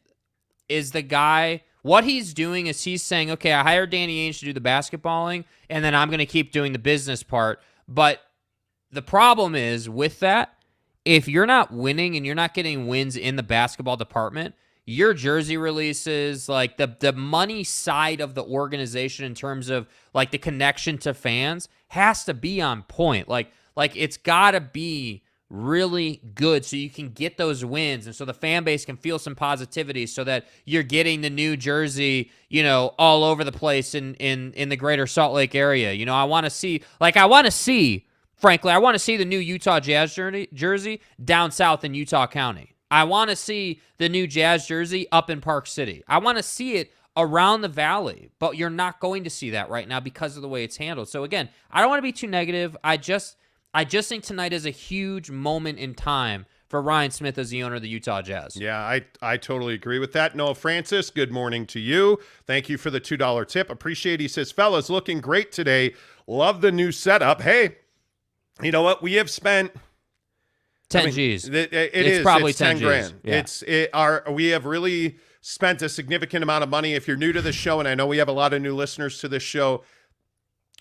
is the guy. What he's doing is he's saying, okay, I hired Danny Ainge to do the basketballing, and then I'm going to keep doing the business part. But the problem is with that, if you're not winning and you're not getting wins in the basketball department, your jersey releases, like the money side of the organization in terms of like the connection to fans has to be on point. Like it's got to be really good so you can get those wins and so the fan base can feel some positivity so that you're getting the new jersey, you know, all over the place in the greater Salt Lake area. You know, I want to see the new Utah Jazz jersey down south in Utah County. I want to see the new Jazz jersey up in Park City. I want to see it around the valley, but you're not going to see that right now because of the way it's handled. So again, I don't want to be too negative. I just think tonight is a huge moment in time for Ryan Smith as the owner of the Utah Jazz. Yeah, I totally agree with that. Noah Francis, good morning to you. Thank you for the $2 tip. Appreciate it. He says, fellas, looking great today. Love the new setup. Hey, you know what? We have spent 10 G's. It's probably it's 10 grand. Yeah. We have really spent a significant amount of money. If you're new to the show, and I know we have a lot of new listeners to this show,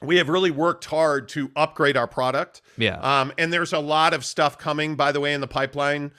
we have really worked hard to upgrade our product. Yeah. And there's a lot of stuff coming, by the way, in the pipeline.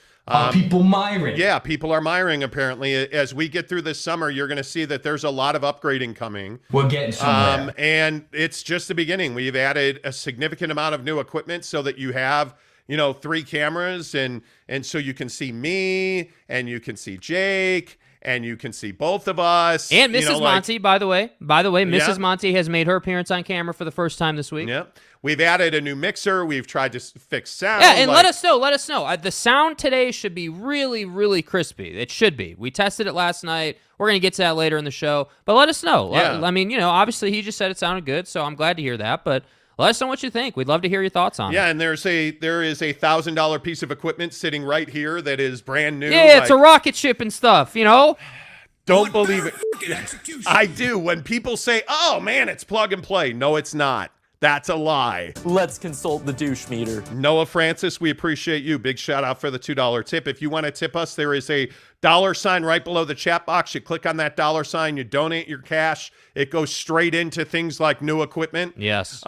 People miring. Yeah, people are miring, apparently. As we get through this summer, you're going to see that there's a lot of upgrading coming. We're getting somewhere. And it's just the beginning. We've added a significant amount of new equipment so that you have, you know, 3 cameras. And so you can see me, and you can see Jake, and you can see both of us. And Mrs. Monty, by the way. Mrs. Yeah. Monty has made her appearance on camera for the first time this week. Yeah. We've added a new mixer. We've tried to fix sound. Yeah, and let us know. The sound today should be really, really crispy. It should be. We tested it last night. We're going to get to that later in the show. But let us know. Yeah. I mean, you know, obviously he just said it sounded good, so I'm glad to hear that. But let us know what you think. We'd love to hear your thoughts on it. Yeah, and there is a $1,000 piece of equipment sitting right here that is brand new. Yeah, it's a rocket ship and stuff, you know? Don't believe it. I do. When people say, oh, man, it's plug and play. No, it's not. That's a lie. Let's consult the douche meter. Noah Francis, we appreciate you. Big shout out for the $2 tip. If you want to tip us, there is a $sign right below the chat box. You click on that $sign, you donate your cash. It goes straight into things like new equipment. Yes.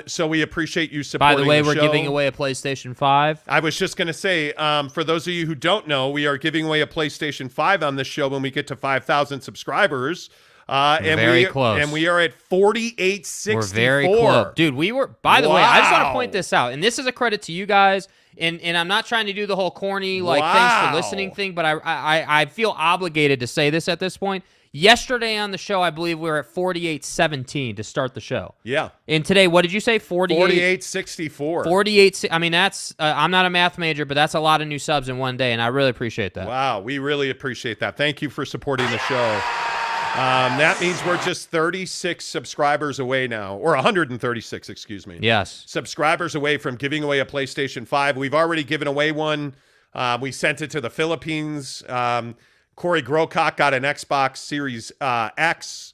So we appreciate you supporting the show. By the way, we're show. giving away a PlayStation 5. I was just going to say, for those of you who don't know, we are giving away a PlayStation 5 on this show when we get to 5,000 subscribers. Very close. And we are at 4864. We're very close. Dude, we were, by the way, I just want to point Wow. this out. And this is a credit to you guys. And I'm not trying to do the whole corny, like, thanks for listening thing, but I feel obligated to say this at this point. Yesterday on the show, I believe we were at 4817 to start the show. Yeah. And today, what did you say? 4864. 48. I mean, that's, I'm not a math major, but that's a lot of new subs in one day, and I really appreciate that. Wow, we really appreciate that. Thank you for supporting the show. That means we're just 36 subscribers away now, or 136, excuse me. Yes. Subscribers away from giving away a PlayStation 5. We've already given away one. We sent it to the Philippines. Corey Grocock got an Xbox Series X.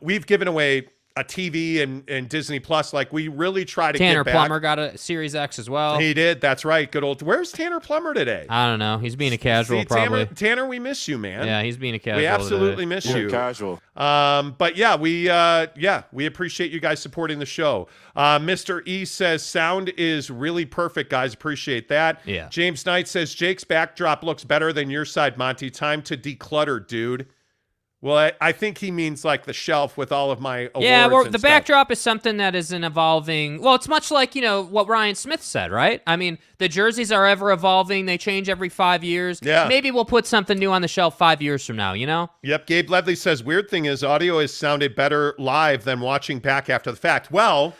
We've given away a TV and Disney Plus. Like, we really try to Tanner get back. Plummer got a Series X as well. He did. That's right. Good old. Where's Tanner Plummer today? I don't know. He's being a casual, See, probably. Tanner, we miss you, man. Yeah, he's being a casual. We absolutely today. miss you. Casual. But yeah, we appreciate you guys supporting the show. Mr. E says sound is really perfect, guys. Appreciate that. Yeah. James Knight says Jake's backdrop looks better than your side, Monty. Time to declutter, dude. Well, I think he means like the shelf with all of my awards. Yeah, well, and the stuff. backdrop is something that is an evolving. Well, it's much like, what Ryan Smith said, right? I mean, the jerseys are ever evolving. They change every 5 years. Yeah. Maybe we'll put something new on the shelf 5 years from now, Yep. Gabe Ledley says, weird thing is audio has sounded better live than watching back after the fact. Well,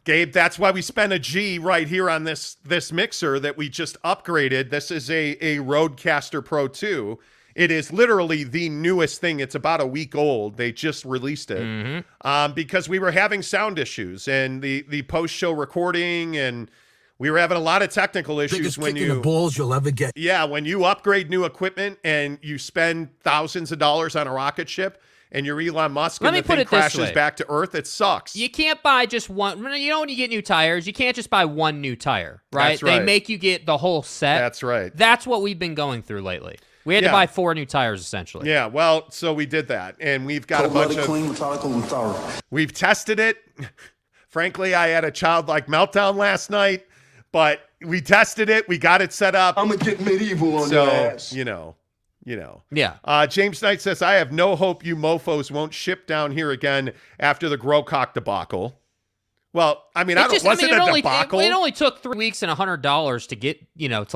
Gabe, that's why we spent a G right here on this mixer that we just upgraded. This is a Rodecaster Pro 2. It is literally the newest thing. It's about a week old. They just released it because we were having sound issues and the post-show recording, and we were having a lot of technical issues when you the balls you'll ever get. Yeah, when you upgrade new equipment and you spend thousands of dollars on a rocket ship and you're Elon Musk and the thing crashes back to Earth, it sucks. You can't buy just one. When you get new tires, you can't just buy one new tire, right? That's right. They make you get the whole set. That's right. That's what we've been going through lately. We had to buy 4 new tires, essentially. Yeah, well, so we did that, and we've got a bunch of... clean, methodical, and thorough. We've tested it. Frankly, I had a childlike meltdown last night, but we tested it. We got it set up. I'm going to get medieval on your ass. Yeah. James Knight says, I have no hope you mofos won't ship down here again after the Grocock debacle. Well, I mean, was it a debacle? It only took 3 weeks and $100 to get, get it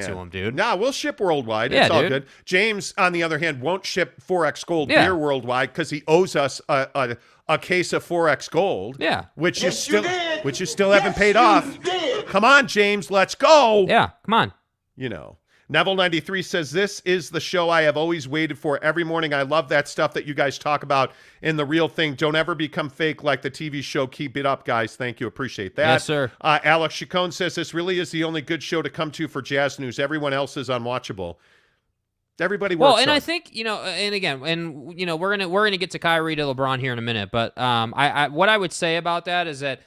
to him, dude. Nah, we'll ship worldwide. Yeah, it's all dude. good. James, on the other hand, won't ship 4X Gold beer worldwide because he owes us a case of 4X Gold. Yeah. Which you still haven't paid off. Come on, James, let's go. Yeah, come on. Neville 93 says, this is the show I have always waited for every morning. I love that stuff that you guys talk about in The Real Thing. Don't ever become fake like the TV show. Keep it up, guys. Thank you. Appreciate that. Yes, sir. Alex Chacon says, this really is the only good show to come to for Jazz news. Everyone else is unwatchable. Everybody works I think, and again, we're gonna get to Kyrie to LeBron here in a minute, but what I would say about that is that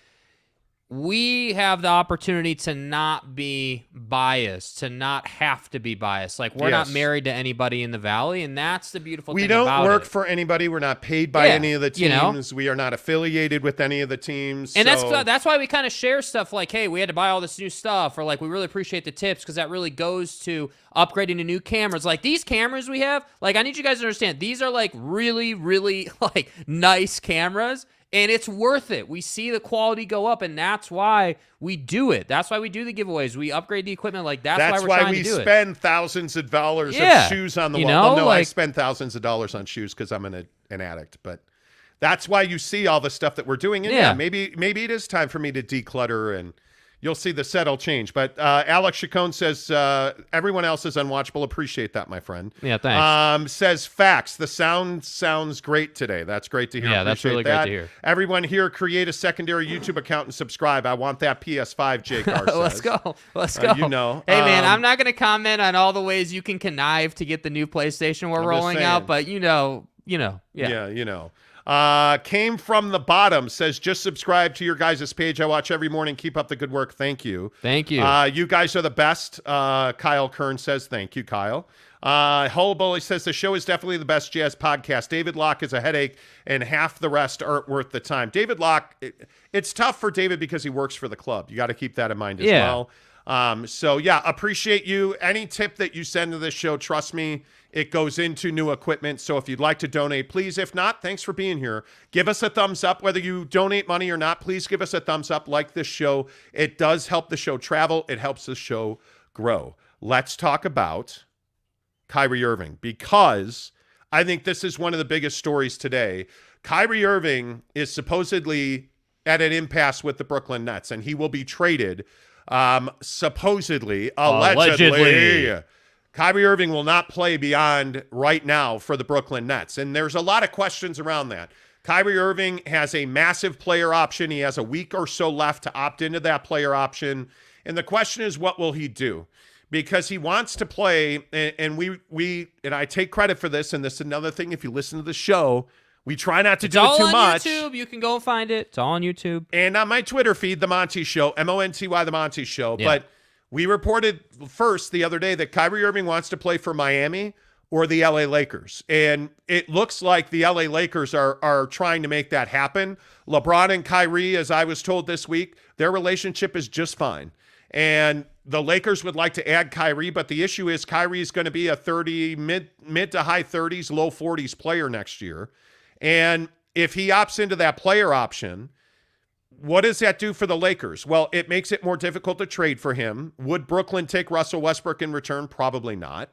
we have the opportunity to not be biased, to not have to be biased. Like, we're not married to anybody in the Valley, and that's the beautiful thing about it. We don't work for anybody. We're not paid by any of the teams. We are not affiliated with any of the teams. And that's why we kind of share stuff like, hey, we had to buy all this new stuff, or like, we really appreciate the tips because that really goes to upgrading to new cameras. Like, these cameras we have, like, I need you guys to understand, these are like really, really like nice cameras. And it's worth it. We see the quality go up, and that's why we do it. That's why we do the giveaways. We upgrade the equipment. Like, that's why we're trying to do it. That's why we spend thousands of dollars of shoes on the wall. Well, no, I spend thousands of dollars on shoes because I'm an addict. But that's why you see all the stuff that we're doing. And maybe it is time for me to declutter, and you'll see the set will change. But Alex Chacon says, everyone else is unwatchable. Appreciate that, my friend. Yeah, thanks. Says, facts. The sound sounds great today. That's great to hear. Yeah, that's really great to hear. Everyone here, create a secondary YouTube account and subscribe. I want that PS5, Jake says. Let's go. Hey, man, I'm not going to comment on all the ways you can connive to get the new PlayStation we're rolling out, but Came from the bottom, says, just subscribe to your guys' page. I watch every morning. Keep up the good work. Thank you. Thank you. You guys are the best. Kyle Kern says, thank you, Kyle. Hull Bully says, the show is definitely the best Jazz podcast. David Locke is a headache, and half the rest aren't worth the time. David Locke, it's tough for David because he works for the club. You got to keep that in mind as well. Appreciate you. Any tip that you send to this show, trust me, it goes into new equipment. So if you'd like to donate, please. If not, thanks for being here. Give us a thumbs up. Whether you donate money or not, please give us a thumbs up. Like this show. It does help the show travel. It helps the show grow. Let's talk about Kyrie Irving, because I think this is one of the biggest stories today. Kyrie Irving is supposedly at an impasse with the Brooklyn Nets, and he will be traded, allegedly. Kyrie Irving will not play beyond right now for the Brooklyn Nets, and there's a lot of questions around that. Kyrie Irving has a massive player option. He has a week or so left to opt into that player option, and the question is, what will he do? Because he wants to play, and we I take credit for this, and this is another thing, if you listen to the show, we try not to do it too much. It's all on YouTube. You can go and find it. It's all on YouTube. And on my Twitter feed, The Monty Show, Monty, The Monty Show. Yeah. But we reported first the other day that Kyrie Irving wants to play for Miami or the LA Lakers. And it looks like the LA Lakers are trying to make that happen. LeBron and Kyrie, as I was told this week, their relationship is just fine. And the Lakers would like to add Kyrie, but the issue is Kyrie is going to be a mid to high 30s, low 40s player next year. And if he opts into that player option, what does that do for the Lakers? Well, it makes it more difficult to trade for him. Would Brooklyn take Russell Westbrook in return? Probably not.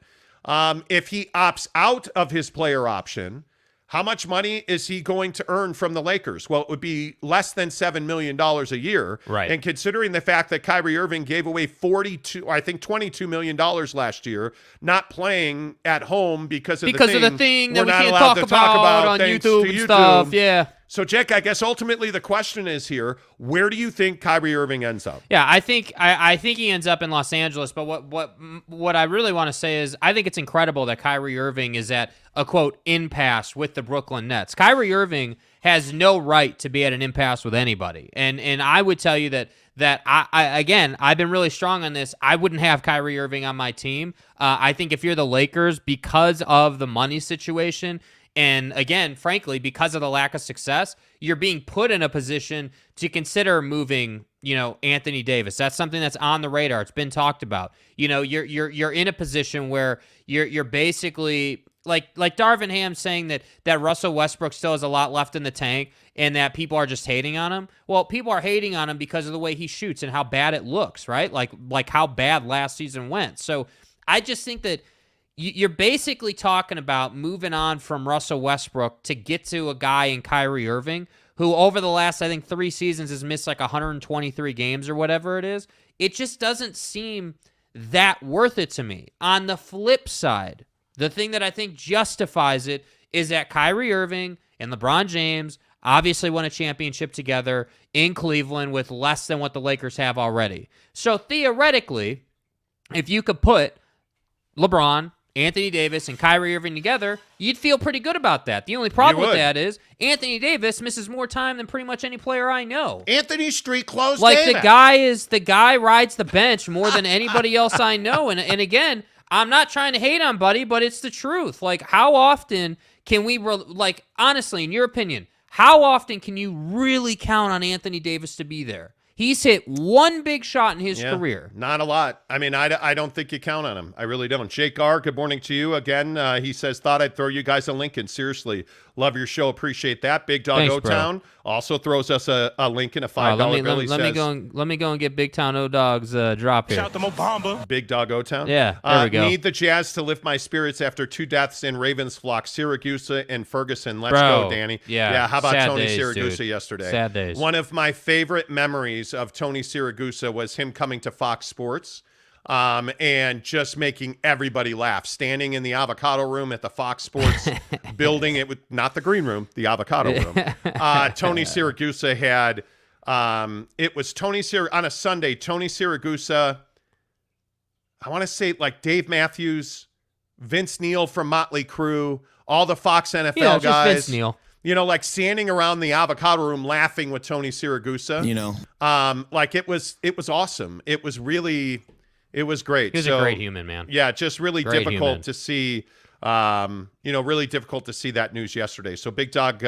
If he opts out of his player option, how much money is he going to earn from the Lakers? Well, it would be less than $7 million a year. Right. And considering the fact that Kyrie Irving gave away $22 million last year, not playing at home because of the thing that we can't talk about on YouTube and stuff. Yeah. So, Jack, I guess ultimately the question is here, where do you think Kyrie Irving ends up? Yeah, I think he ends up in Los Angeles, but what I really want to say is I think it's incredible that Kyrie Irving is at a, quote, impasse with the Brooklyn Nets. Kyrie Irving has no right to be at an impasse with anybody. And I would tell you that I've been really strong on this. I wouldn't have Kyrie Irving on my team. I think if you're the Lakers, because of the money situation, and again, frankly, because of the lack of success, you're being put in a position to consider moving, Anthony Davis. That's something that's on the radar. It's been talked about. You're in a position where you're basically like Darvin Ham saying that Russell Westbrook still has a lot left in the tank and that people are just hating on him. Well, people are hating on him because of the way he shoots and how bad it looks, right? Like how bad last season went. So I just think that you're basically talking about moving on from Russell Westbrook to get to a guy in Kyrie Irving who over the last, I think, 3 seasons has missed like 123 games or whatever it is. It just doesn't seem that worth it to me. On the flip side, the thing that I think justifies it is that Kyrie Irving and LeBron James obviously won a championship together in Cleveland with less than what the Lakers have already. So theoretically, if you could put LeBron, Anthony Davis, and Kyrie Irving together, you'd feel pretty good about that. The only problem with that is Anthony Davis misses more time than pretty much any player I know. Anthony Street closed Davis. The guy rides the bench more than anybody else I know. And again, I'm not trying to hate on Buddy, but it's the truth. Like, how often can we, honestly, in your opinion, how often can you really count on Anthony Davis to be there? He's hit one big shot in his career. Not a lot. I mean, I don't think you count on him. I really don't. Jake R., good morning to you. Again, he says, thought I'd throw you guys a link in. Seriously, love your show. Appreciate that. Big Dog O-Town also throws us a link in a $5 bill. Let me go and get Big Town O-Dog's drop here. Shout to Mobamba. Big Dog O-Town. Yeah, there we go. Need the Jazz to lift my spirits after 2 deaths in Ravens flock. Syracuse and Ferguson. Let's go, Danny. Yeah. How about Sad Tony days, Siragusa dude. yesterday? Sad days. One of my favorite memories of Tony Siragusa was him coming to Fox Sports and just making everybody laugh. Standing in the avocado room at the Fox Sports building, not the green room, the avocado room. Tony Siragusa had, it was on a Sunday, Tony Siragusa, I want to say like Dave Matthews, Vince Neil from Motley Crue, all the Fox NFL guys. Just Vince Neil. Like standing around the avocado room laughing with Tony Siragusa. It was awesome. It was great. He was a great human, man. Yeah, just really Great difficult human. to see, really difficult to see that news yesterday. So Big Dog,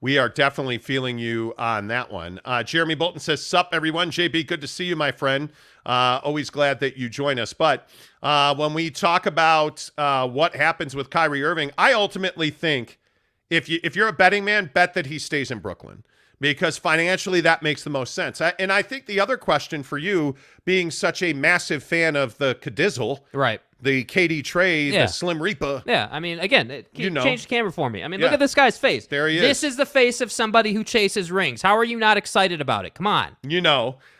we are definitely feeling you on that one. Jeremy Bolton says, sup, everyone. JB, good to see you, my friend. Always glad that you join us. But when we talk about what happens with Kyrie Irving, I ultimately think if you're a betting man, bet that he stays in Brooklyn because financially that makes the most sense. And I think the other question for you, being such a massive fan of the Cadizzle, right? The KD trade, the Slim Reaper. Yeah, I mean, again, change the camera for me. I mean, look Yeah. at this guy's face. There he is. This is the face of somebody who chases rings. How are you not excited about it? Come on.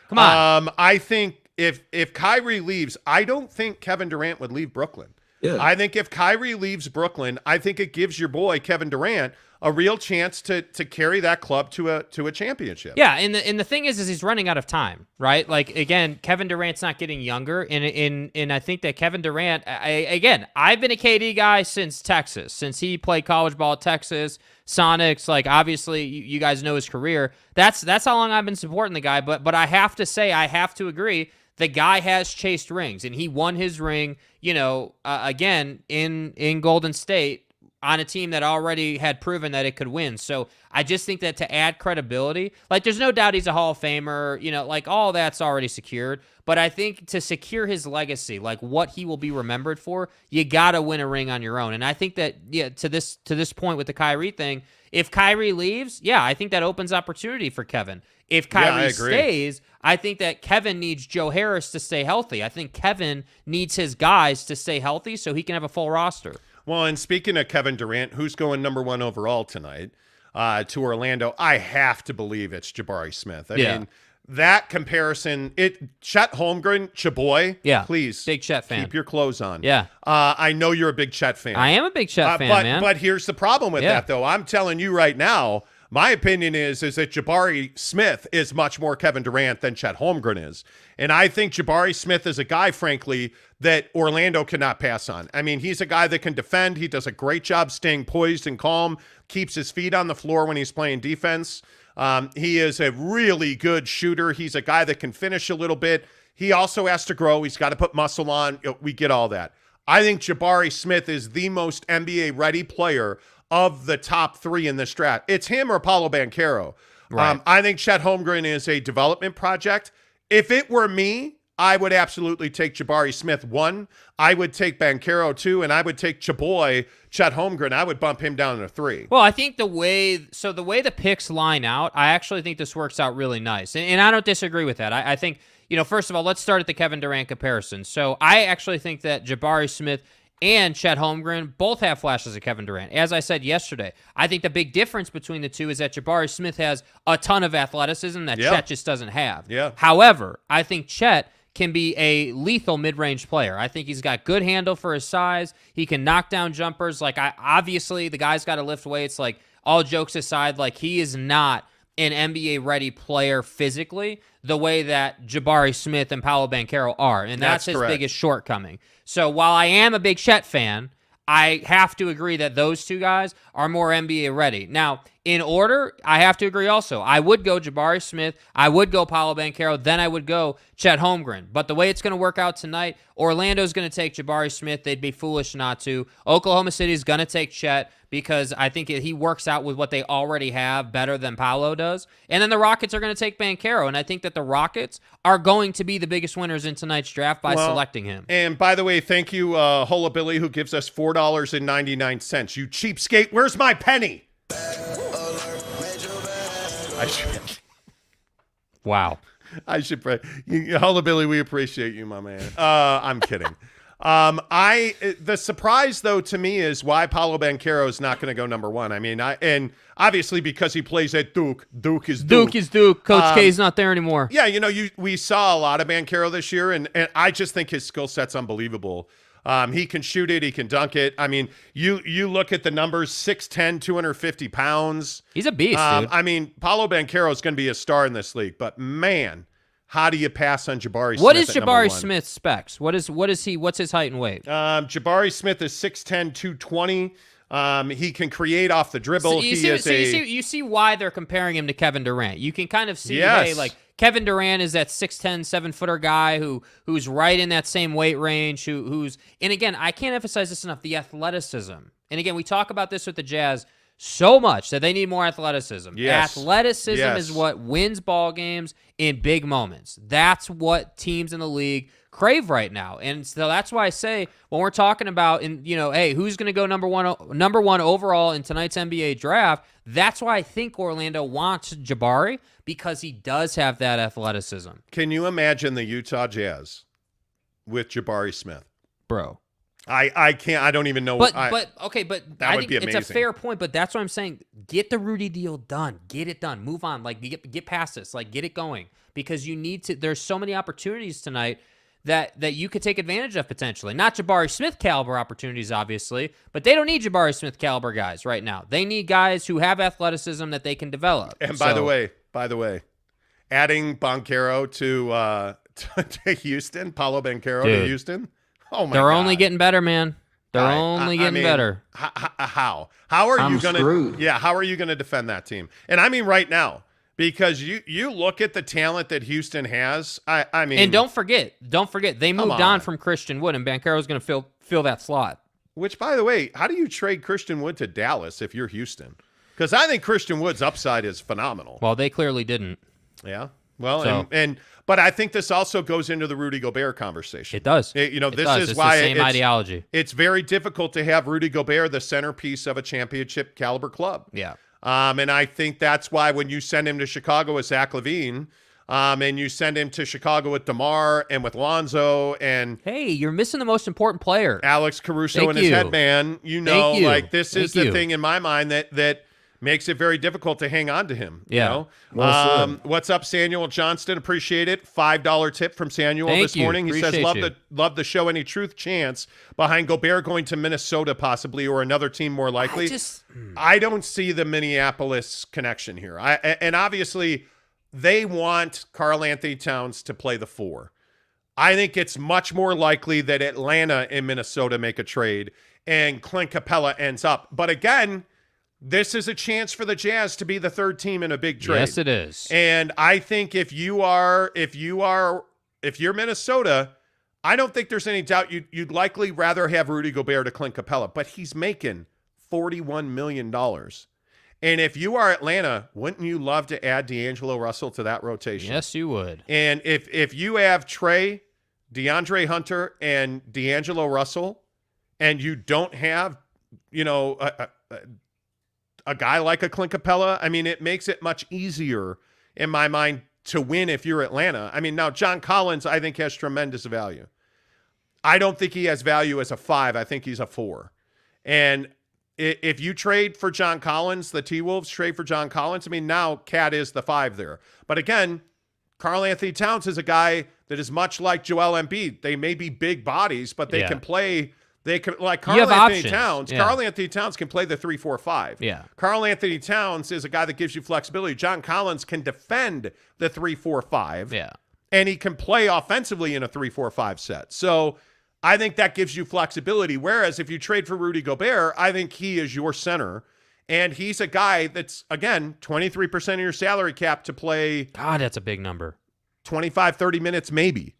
Come on. I think if Kyrie leaves, I don't think Kevin Durant would leave Brooklyn. Yeah. I think if Kyrie leaves Brooklyn, I think it gives your boy Kevin Durant a real chance to carry that club to a championship. Yeah, and the thing is he's running out of time, right? Like, again, Kevin Durant's not getting younger, and I think that Kevin Durant, I've been a KD guy since Texas, since he played college ball at Texas, Sonics, like, obviously, you guys know his career. That's how long I've been supporting the guy, but I have to say, I have to agree The guy has chased rings, and he won his ring, again, in Golden State on a team that already had proven that it could win. So I just think that to add credibility, there's no doubt he's a Hall of Famer, all that's already secured. But I think to secure his legacy, what he will be remembered for, you got to win a ring on your own. And I think that, to this point with the Kyrie thing, if Kyrie leaves, I think that opens opportunity for Kevin. If Kyrie stays, I think that Kevin needs Joe Harris to stay healthy. I think Kevin needs his guys to stay healthy so he can have a full roster. Well, and speaking of Kevin Durant, who's going number 1 overall tonight to Orlando, I have to believe it's Jabari Smith. I mean, that comparison, Chet Holmgren, Chaboy, please, big Chet fan. Keep your clothes on. Yeah. I know you're a big Chet fan. I am a big Chet fan, man. But here's the problem with that, though. I'm telling you right now, my opinion is that Jabari Smith is much more Kevin Durant than Chet Holmgren is. And I think Jabari Smith is a guy, frankly, that Orlando cannot pass on. I mean, he's a guy that can defend. He does a great job staying poised and calm, keeps his feet on the floor when he's playing defense. He is a really good shooter. He's a guy that can finish a little bit. He also has to grow. He's got to put muscle on. We get all that. I think Jabari Smith is the most NBA-ready player of the top 3 in this draft. It's him or Paolo Banchero. Right. I think Chet Holmgren is a development project. If it were me, I would absolutely take Jabari Smith 1. I would take Banchero 2, and I would take Chaboy, Chet Holmgren. I would bump him down to 3. Well, I think the way the picks line out, I actually think this works out really nice. And I don't disagree with that. I think, first of all, let's start at the Kevin Durant comparison. So I actually think that Jabari Smith and Chet Holmgren both have flashes of Kevin Durant. As I said yesterday, I think the big difference between the two is that Jabari Smith has a ton of athleticism that Chet just doesn't have. Yeah. However, I think Chet can be a lethal mid-range player. I think he's got good handle for his size. He can knock down jumpers. Obviously, the guy's got to lift weights. All jokes aside, he is not an NBA-ready player physically the way that Jabari Smith and Paolo Banchero are, and that's his biggest shortcoming. So while I am a big Chet fan, I have to agree that those two guys are more NBA ready. Now, in order, I have to agree also. I would go Jabari Smith, I would go Paolo Banchero, then I would go Chet Holmgren. But the way it's going to work out tonight, Orlando's going to take Jabari Smith. They'd be foolish not to. Oklahoma City's going to take Chet because I think he works out with what they already have better than Paolo does. And then the Rockets are going to take Banchero, and I think that the Rockets are going to be the biggest winners in tonight's draft by selecting him. And by the way, thank you, Hola Billy, who gives us $4.99. You cheapskate, where's my penny? Wow. I should pray. Hola Billy, we appreciate you, my man. I'm kidding. The surprise though to me is why Paolo Banchero is not going to go number 1. I mean, and obviously because he plays at Duke. Duke is Duke. Duke is Duke. Coach K is not there anymore. Yeah, we saw a lot of Banchero this year, and I just think his skill set's unbelievable. He can shoot it. He can dunk it. I mean, you look at the numbers, 6'10", 250 pounds. He's a beast, dude. I mean, Paolo Banchero is going to be a star in this league, but man, how do you pass on Jabari Smith? What is Jabari Smith's specs? What's his height and weight? Jabari Smith is 6'10", 220. He can create off the dribble. You see why they're comparing him to Kevin Durant. You can kind of see, hey, Kevin Durant is that 6'10", 7-footer guy who's right in that same weight range, who's and again, I can't emphasize this enough, the athleticism. And again, we talk about this with the Jazz so much that they need more athleticism. Yes. Athleticism is what wins ball games in big moments. That's what teams in the league crave right now. And so that's why I say when we're talking about hey, who's going to go number one overall in tonight's NBA draft, that's why I think Orlando wants Jabari, because he does have that athleticism. Can you imagine the Utah Jazz with Jabari Smith? Bro. I can't. I don't even know. But that I would think be amazing. It's a fair point. But that's what I'm saying. Get the Rudy deal done. Get it done. Move on. Get past this. Get it going, because you need to. There's so many opportunities tonight that you could take advantage of potentially. Not Jabari Smith caliber opportunities, obviously, but they don't need Jabari Smith caliber guys right now. They need guys who have athleticism that they can develop. And by the way, adding Banchero to Houston, Paolo Banchero to Houston. Oh my God. They're only getting better, man. They're only getting better. How are you going to? Yeah, how are you going to defend that team? And I mean, right now, Because you look at the talent that Houston has. I mean, and don't forget, they moved on from Christian Wood, and Banchero's going to fill that slot. Which, by the way, how do you trade Christian Wood to Dallas if you're Houston? Because I think Christian Wood's upside is phenomenal. Well, they clearly didn't. Yeah. Well, but I think this also goes into the Rudy Gobert conversation. It does. This is it's why the same ideology. It's very difficult to have Rudy Gobert the centerpiece of a championship caliber club. Yeah. And I think that's why when you send him to Chicago with Zach LaVine, and you send him to Chicago with DeMar and with Lonzo and hey, you're missing the most important player, Alex Caruso and his headman. This is the thing in my mind that makes it very difficult to hang on to him. Yeah. What's up, Samuel Johnston? Appreciate it. $5 tip from Samuel this morning. He says, love the show. Any truth chance behind Gobert going to Minnesota possibly or another team more likely? I don't see the Minneapolis connection here. And obviously they want Karl Anthony Towns to play the 4. I think it's much more likely that Atlanta and Minnesota make a trade and Clint Capella ends up. But again, this is a chance for the Jazz to be the 3rd team in a big trade. Yes, it is. And I think if you're Minnesota, I don't think there's any doubt you'd likely rather have Rudy Gobert to Clint Capella, but he's making $41 million. And if you are Atlanta, wouldn't you love to add D'Angelo Russell to that rotation? Yes, you would. And if you have Trey, DeAndre Hunter, and D'Angelo Russell, and you don't have, a guy like a Clint Capella, I mean, it makes it much easier in my mind to win if you're Atlanta. I mean, now John Collins, I think, has tremendous value. I don't think he has value as a 5. I think he's a 4. And if you trade for John Collins, the T-Wolves trade for John Collins, I mean, now Cat is the 5 there. But again, Karl Anthony Towns is a guy that is much like Joel Embiid. They may be big bodies, but they can play. They can, like Karl Anthony Towns. Yeah. Karl Anthony Towns can play the 3-4-5. Yeah. Karl Anthony Towns is a guy that gives you flexibility. John Collins can defend the 3-4-5. Yeah. And he can play offensively in a 3-4-5 set. So I think that gives you flexibility. Whereas if you trade for Rudy Gobert, I think he is your center. And he's a guy that's, again, 23% of your salary cap to play. God, that's a big number. 25, 30 minutes, maybe.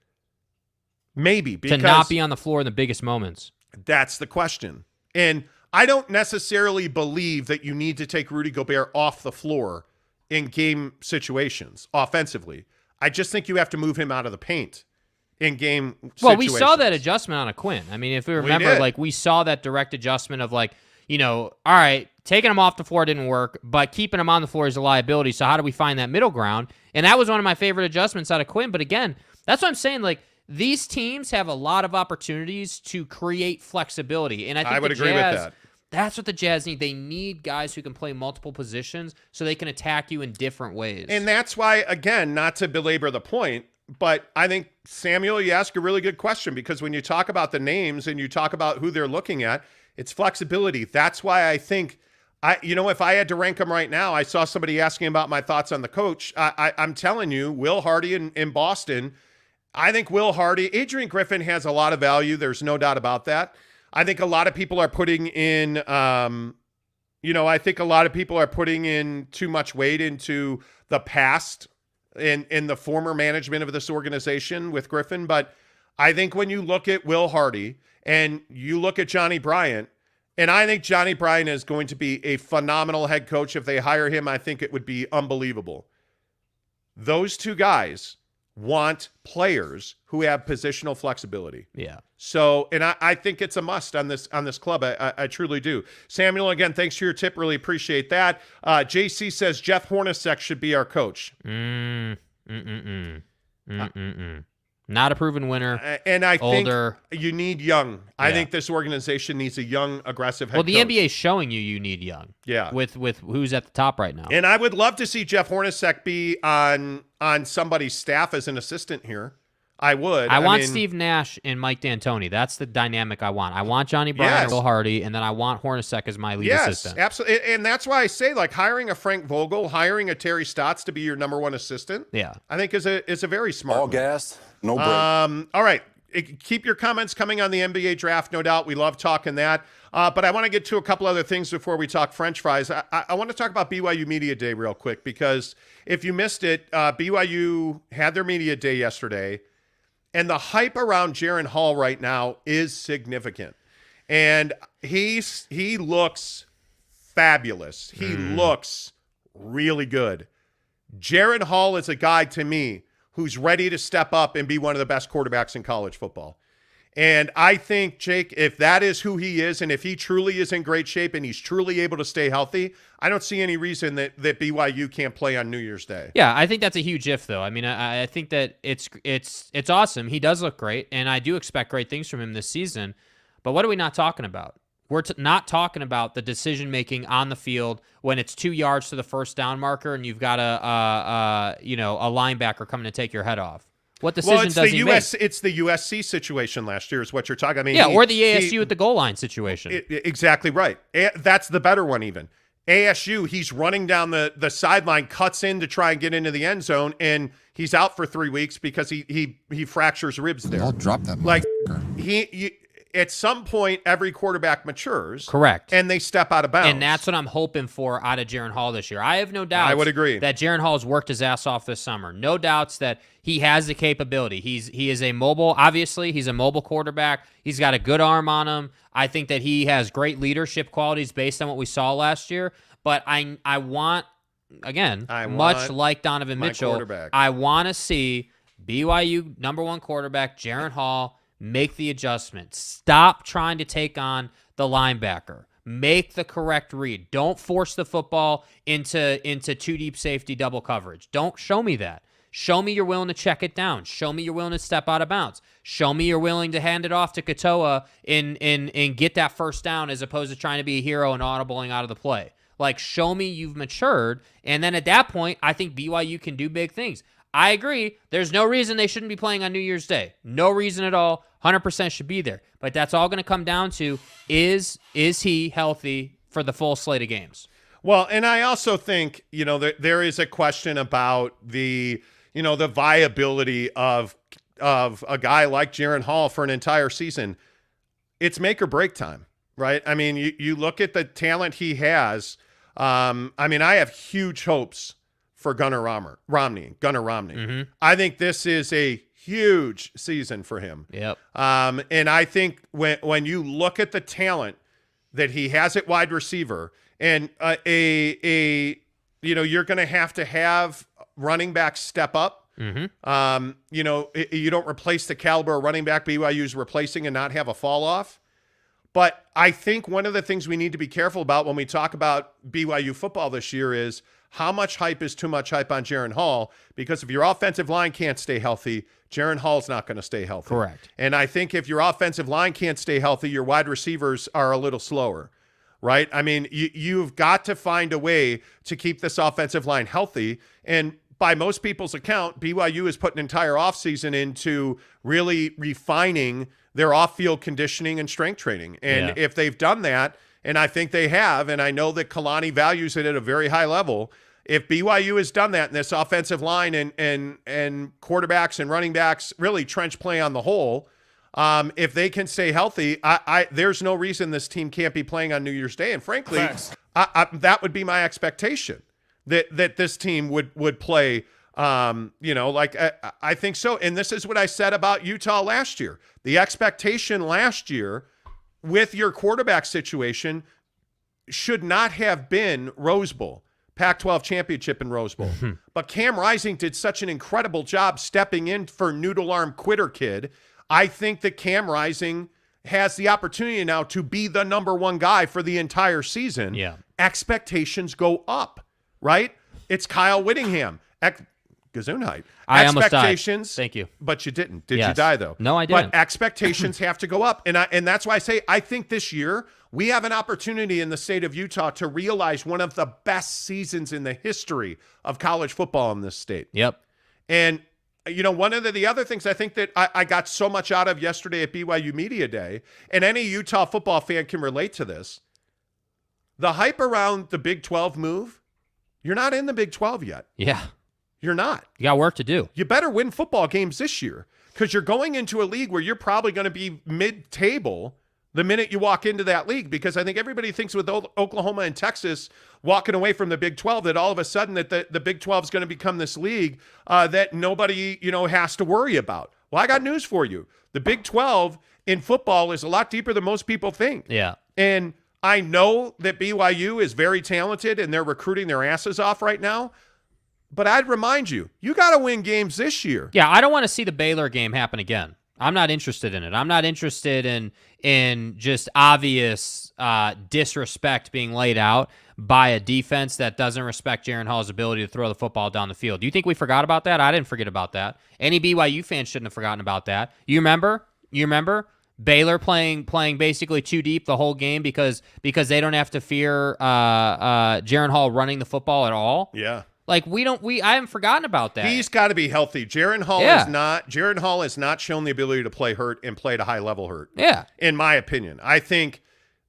Maybe. To not be on the floor in the biggest moments. That's the question. And I don't necessarily believe that you need to take Rudy Gobert off the floor in game situations offensively. I just think you have to move him out of the paint in game situations. Well, we saw that adjustment on a Quinn. I mean, if we remember, we saw that direct adjustment of all right, taking him off the floor didn't work, but keeping him on the floor is a liability. So how do we find that middle ground? And that was one of my favorite adjustments out of Quinn. But again, that's what I'm saying. These teams have a lot of opportunities to create flexibility. And I would agree with that. That's what the Jazz need. They need guys who can play multiple positions so they can attack you in different ways. And that's why, again, not to belabor the point, but I think, Samuel, you ask a really good question because when you talk about the names and you talk about who they're looking at, it's flexibility. That's why I think, if I had to rank them right now, I saw somebody asking about my thoughts on the coach. I'm telling you, Will Hardy in Boston, I think Will Hardy, Adrian Griffin has a lot of value. There's no doubt about that. I think a lot of people are putting in, too much weight into the past in the former management of this organization with Griffin. But I think when you look at Will Hardy and you look at Johnny Bryant, and I think Johnny Bryant is going to be a phenomenal head coach. If they hire him, I think it would be unbelievable. Those two guys want players who have positional flexibility. Yeah. So, and I think it's a must on this club. I truly do. Samuel, again, thanks for your tip. Really appreciate that. JC says Jeff Hornacek should be our coach. Not a proven winner. And I older. think you need young. I think this organization needs a young, aggressive head coach. Well, the NBA is showing you need young. Yeah. With who's at the top right now. And I would love to see Jeff Hornacek be on somebody's staff as an assistant here. I would. I want Steve Nash and Mike D'Antoni. That's the dynamic I want. I want Johnny Bryant and Will Hardy, and then I want Hornacek as my lead assistant. Yes, absolutely. And that's why I say, hiring a Frank Vogel, hiring a Terry Stotts to be your number one assistant, I think is a very smart All move. gas, no break. All right. keep your comments coming on the NBA draft, no doubt. We love talking that. But I want to get to a couple other things before we talk French fries. I want to talk about BYU Media Day real quick, because if you missed it, BYU had their Media Day yesterday, and the hype around Jaren Hall right now is significant. And he looks fabulous. He looks really good. Jaren Hall is a guy, to me, who's ready to step up and be one of the best quarterbacks in college football. And I think, Jake, if that is who he is, and if he truly is in great shape and he's truly able to stay healthy, I don't see any reason that BYU can't play on New Year's Day. Yeah, I think that's a huge if, though. I mean, I think that it's awesome. He does look great, and I do expect great things from him this season. But what are we not talking about? We're not talking about the decision-making on the field when it's 2 yards to the first down marker and you've got a linebacker coming to take your head off. What decision does he make? It's the USC situation last year is what you're talking about. I mean, or the ASU at the goal line situation. Exactly right. That's the better one even. ASU, he's running down the sideline, cuts in to try and get into the end zone, and he's out for 3 weeks because he fractures ribs there. I'll drop that. Like, at some point, every quarterback matures. Correct. And they step out of bounds. And that's what I'm hoping for out of Jaren Hall this year. I have no doubt. I would agree that Jaren Hall has worked his ass off this summer. No doubts that he has the capability. He is a mobile, obviously, he's a mobile quarterback. He's got a good arm on him. I think that he has great leadership qualities based on what we saw last year. But I want, again, much like Donovan Mitchell, I want to see BYU #1 quarterback Jaren Hall make the adjustment. Stop trying to take on the linebacker. Make the correct read. Don't force the football into two deep safety double coverage. Don't show me that. Show me you're willing to check it down. Show me you're willing to step out of bounds. Show me you're willing to hand it off to Katoa and get that first down as opposed to trying to be a hero and audibling out of the play. Like, show me you've matured, and then at that point, I think BYU can do big things. I agree. There's no reason they shouldn't be playing on New Year's Day. No reason at all. 100% should be there. But that's all going to come down to is he healthy for the full slate of games? Well, and I also think, there is a question about the viability of a guy like Jaren Hall for an entire season. It's make or break time, right? I mean, you look at the talent he has. I have huge hopes for Gunnar Romney. Mm-hmm. I think this is a huge season for him. Yep. And I think when you look at the talent that he has at wide receiver, and you're going to have running backs step up. Mm-hmm. You don't replace the caliber of running back BYU's replacing and not have a fall off. But I think one of the things we need to be careful about when we talk about BYU football this year is how much hype is too much hype on Jaren Hall, because if your offensive line can't stay healthy, Jaren Hall's not going to stay healthy. Correct. And I think if your offensive line can't stay healthy, your wide receivers are a little slower, right? I mean, you've got to find a way to keep this offensive line healthy. And by most people's account, BYU has put an entire offseason into really refining their off-field conditioning and strength training. And if they've done that, and I think they have, and I know that Kalani values it at a very high level, if BYU has done that in this offensive line and quarterbacks and running backs, really trench play on the whole, if they can stay healthy, there's no reason this team can't be playing on New Year's Day. And frankly, that would be my expectation, that this team would play. I think so. And this is what I said about Utah last year. The expectation last year with your quarterback situation should not have been Rose Bowl, Pac-12 championship in Rose Bowl. Mm-hmm. But Cam Rising did such an incredible job stepping in for noodle arm quitter kid. I think that Cam Rising has the opportunity now to be the #1 guy for the entire season. Yeah. Expectations go up, right? It's Kyle Whittingham. Gesundheit. I almost died. Thank you. But you didn't. Did yes. you die, though? No, I didn't. But expectations have to go up. And that's why I say I think this year we have an opportunity in the state of Utah to realize one of the best seasons in the history of college football in this state. Yep. And, one of the other things I think that I got so much out of yesterday at BYU Media Day, and any Utah football fan can relate to this, the hype around the Big 12 move, you're not in the Big 12 yet. Yeah. You're not. You got work to do. You better win football games this year because you're going into a league where you're probably going to be mid-table the minute you walk into that league, because I think everybody thinks with Oklahoma and Texas walking away from the Big 12 that all of a sudden that the Big 12 is going to become this league that nobody, has to worry about. Well, I got news for you. The Big 12 in football is a lot deeper than most people think. Yeah. And I know that BYU is very talented and they're recruiting their asses off right now. But I'd remind you, you got to win games this year. Yeah, I don't want to see the Baylor game happen again. I'm not interested in it. I'm not interested in just obvious disrespect being laid out by a defense that doesn't respect Jaren Hall's ability to throw the football down the field. Do you think we forgot about that? I didn't forget about that. Any BYU fan shouldn't have forgotten about that. You remember? Baylor playing basically too deep the whole game because they don't have to fear Jaren Hall running the football at all? Yeah. Like I haven't forgotten about that. He's got to be healthy. Jaren Hall has not shown the ability to play hurt and play at a high level hurt. Yeah. In my opinion. I think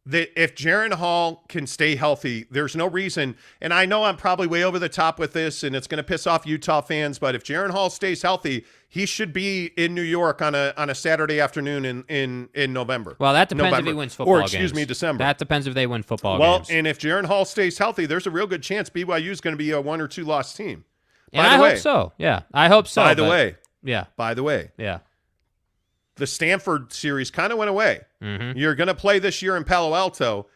that if Jaren Hall can stay healthy, there's no reason, and I know I'm probably way over the top with this and it's going to piss off Utah fans, but if Jaren Hall stays healthy, he should be in New York on a Saturday afternoon in November. Well, that depends if he wins football games. December. That depends if they win football Well, games. and if Jaren Hall stays healthy, there's a real good chance BYU is going to be a 1 or 2 loss team. I hope so. Yeah, I hope so. By the way. Yeah. The Stanford series kind of went away. Mm-hmm. You're going to play this year in Palo Alto,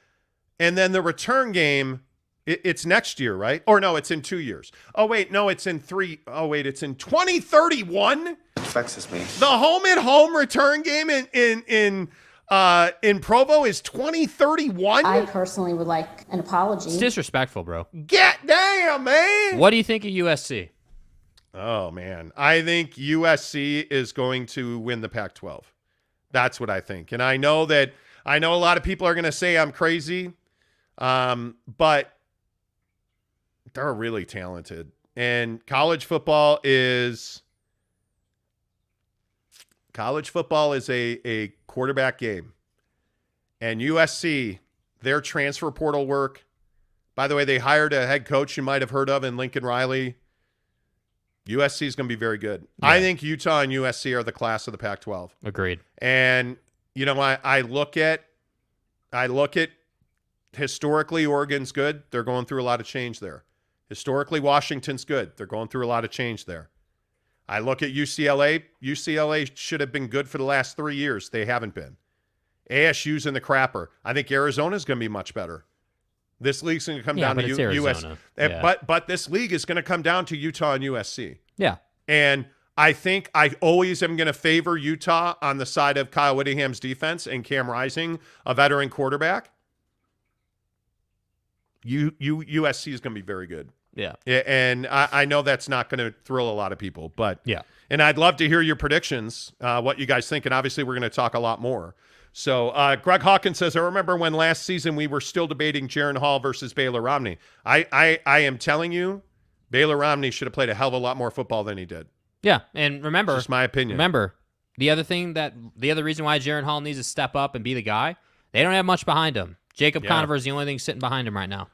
and then the return game, it's next year, right? Or no, it's in 2 years. Oh, wait, no, it's in 3. Oh, wait, it's in 2031? Vexes me. The home return game in Provo is 2031? I personally would like an apology. It's disrespectful, bro. Get damn, man! What do you think of USC? Oh, man. I think USC is going to win the Pac-12. That's what I think. And I know a lot of people are going to say I'm crazy, but they're really talented. And college football is a quarterback game. And USC, their transfer portal work, by the way, they hired a head coach you might have heard of in Lincoln Riley. USC is going to be very good. Yeah. I think Utah and USC are the class of the Pac-12. Agreed. And I look at historically Oregon's good. They're going through a lot of change there. Historically Washington's good. They're going through a lot of change there. I look at UCLA. UCLA should have been good for the last 3 years. They haven't been. ASU's in the crapper. I think Arizona's going to be much better. This league's going to come down to USC. Yeah. But this league is going to come down to Utah and USC. Yeah. And I think I always am going to favor Utah on the side of Kyle Whittingham's defense and Cam Rising, a veteran quarterback. USC is going to be very good. Yeah. And I know that's not going to thrill a lot of people, but yeah. And I'd love to hear your predictions, what you guys think. And obviously we're going to talk a lot more. So Greg Hawkins says, I remember when last season we were still debating Jaren Hall versus Baylor Romney. I am telling you, Baylor Romney should have played a hell of a lot more football than he did. Yeah, and remember, just my opinion. Remember, the other reason why Jaren Hall needs to step up and be the guy, they don't have much behind him. Jacob Conover is the only thing sitting behind him right now.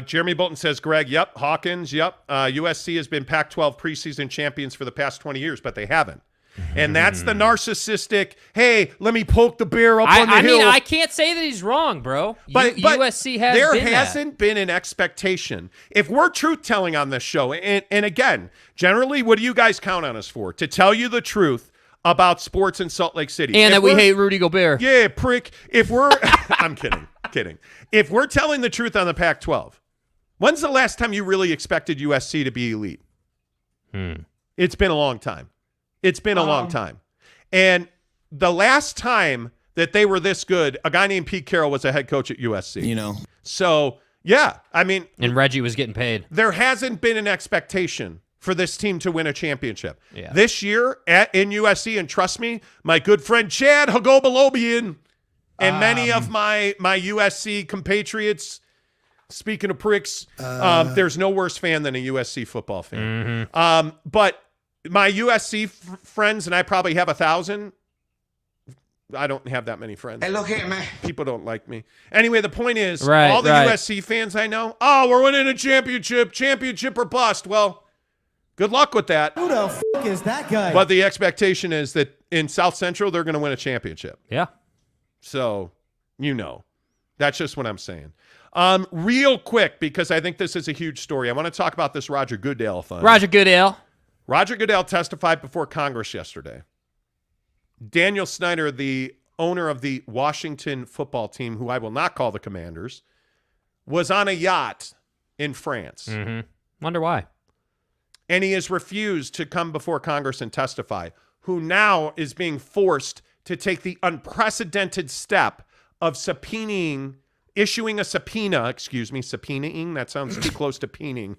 Jeremy Bolton says, Greg, yep. Hawkins, yep. USC has been Pac-12 preseason champions for the past 20 years, but they haven't. And that's the narcissistic, hey, let me poke the bear up on the hill. I mean, I can't say that he's wrong, bro. But USC has there been hasn't been an expectation. If we're truth-telling on this show, and again, generally, what do you guys count on us for? To tell you the truth about sports in Salt Lake City. And that we hate Rudy Gobert. Yeah, prick. If we're I'm kidding. If we're telling the truth on the Pac-12, when's the last time you really expected USC to be elite? It's been a long time. It's been a long time. And the last time that they were this good, a guy named Pete Carroll was a head coach at USC. So, yeah, I mean. And Reggie was getting paid. There hasn't been an expectation for this team to win a championship. Yeah. This year in USC, and trust me, my good friend Chad Hagobalobian and many of my USC compatriots, speaking of pricks, there's no worse fan than a USC football fan. But my USC friends, and I probably have 1,000. I don't have that many friends. Hello, man. People don't like me. Anyway, the point is, right, all the USC fans I know, we're winning a championship or bust. Well, Good luck with that. Who the f*** is that guy? But the expectation is that in South Central, they're going to win a championship. Yeah. So, that's just what I'm saying. Real quick, because I think this is a huge story. I want to talk about this Roger Goodell thing. Roger Goodell. Roger Goodell testified before Congress yesterday. Daniel Snyder, the owner of the Washington football team, who I will not call the Commanders, was on a yacht in France. Mm-hmm. Wonder why. And he has refused to come before Congress and testify, who now is being forced to take the unprecedented step of issuing a subpoena, subpoenaing, that sounds too close to peening,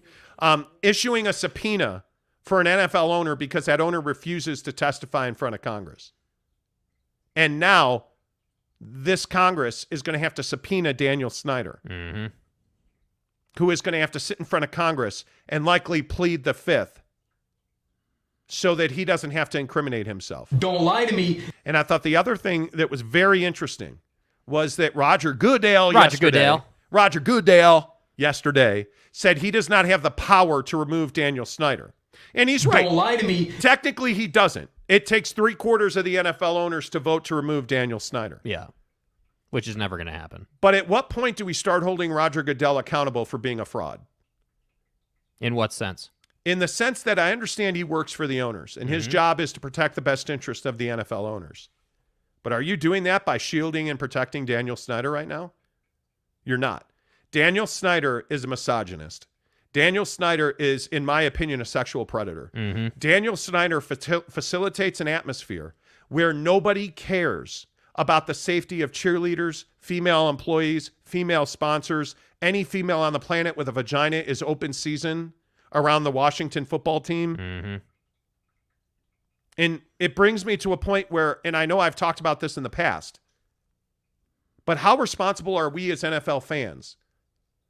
issuing a subpoena for an NFL owner because that owner refuses to testify in front of Congress. And now this Congress is going to have to subpoena Daniel Snyder, who is going to have to sit in front of Congress and likely plead the fifth so that he doesn't have to incriminate himself. Don't lie to me. And I thought the other thing that was very interesting was that Roger Goodell yesterday said he does not have the power to remove Daniel Snyder. And he's right. Don't lie to me. Technically, he doesn't. It takes 3/4 of the NFL owners to vote to remove Daniel Snyder. Yeah, which is never going to happen. But at what point do we start holding Roger Goodell accountable for being a fraud? In what sense? In the sense that I understand he works for the owners, and his job is to protect the best interest of the NFL owners. But are you doing that by shielding and protecting Daniel Snyder right now? You're not. Daniel Snyder is a misogynist. Daniel Snyder is, in my opinion, a sexual predator. Daniel Snyder facilitates an atmosphere where nobody cares about the safety of cheerleaders, female employees, female sponsors. Any female on the planet with a vagina is open season around the Washington football team. And it brings me to a point where, and I know I've talked about this in the past, but how responsible are we as NFL fans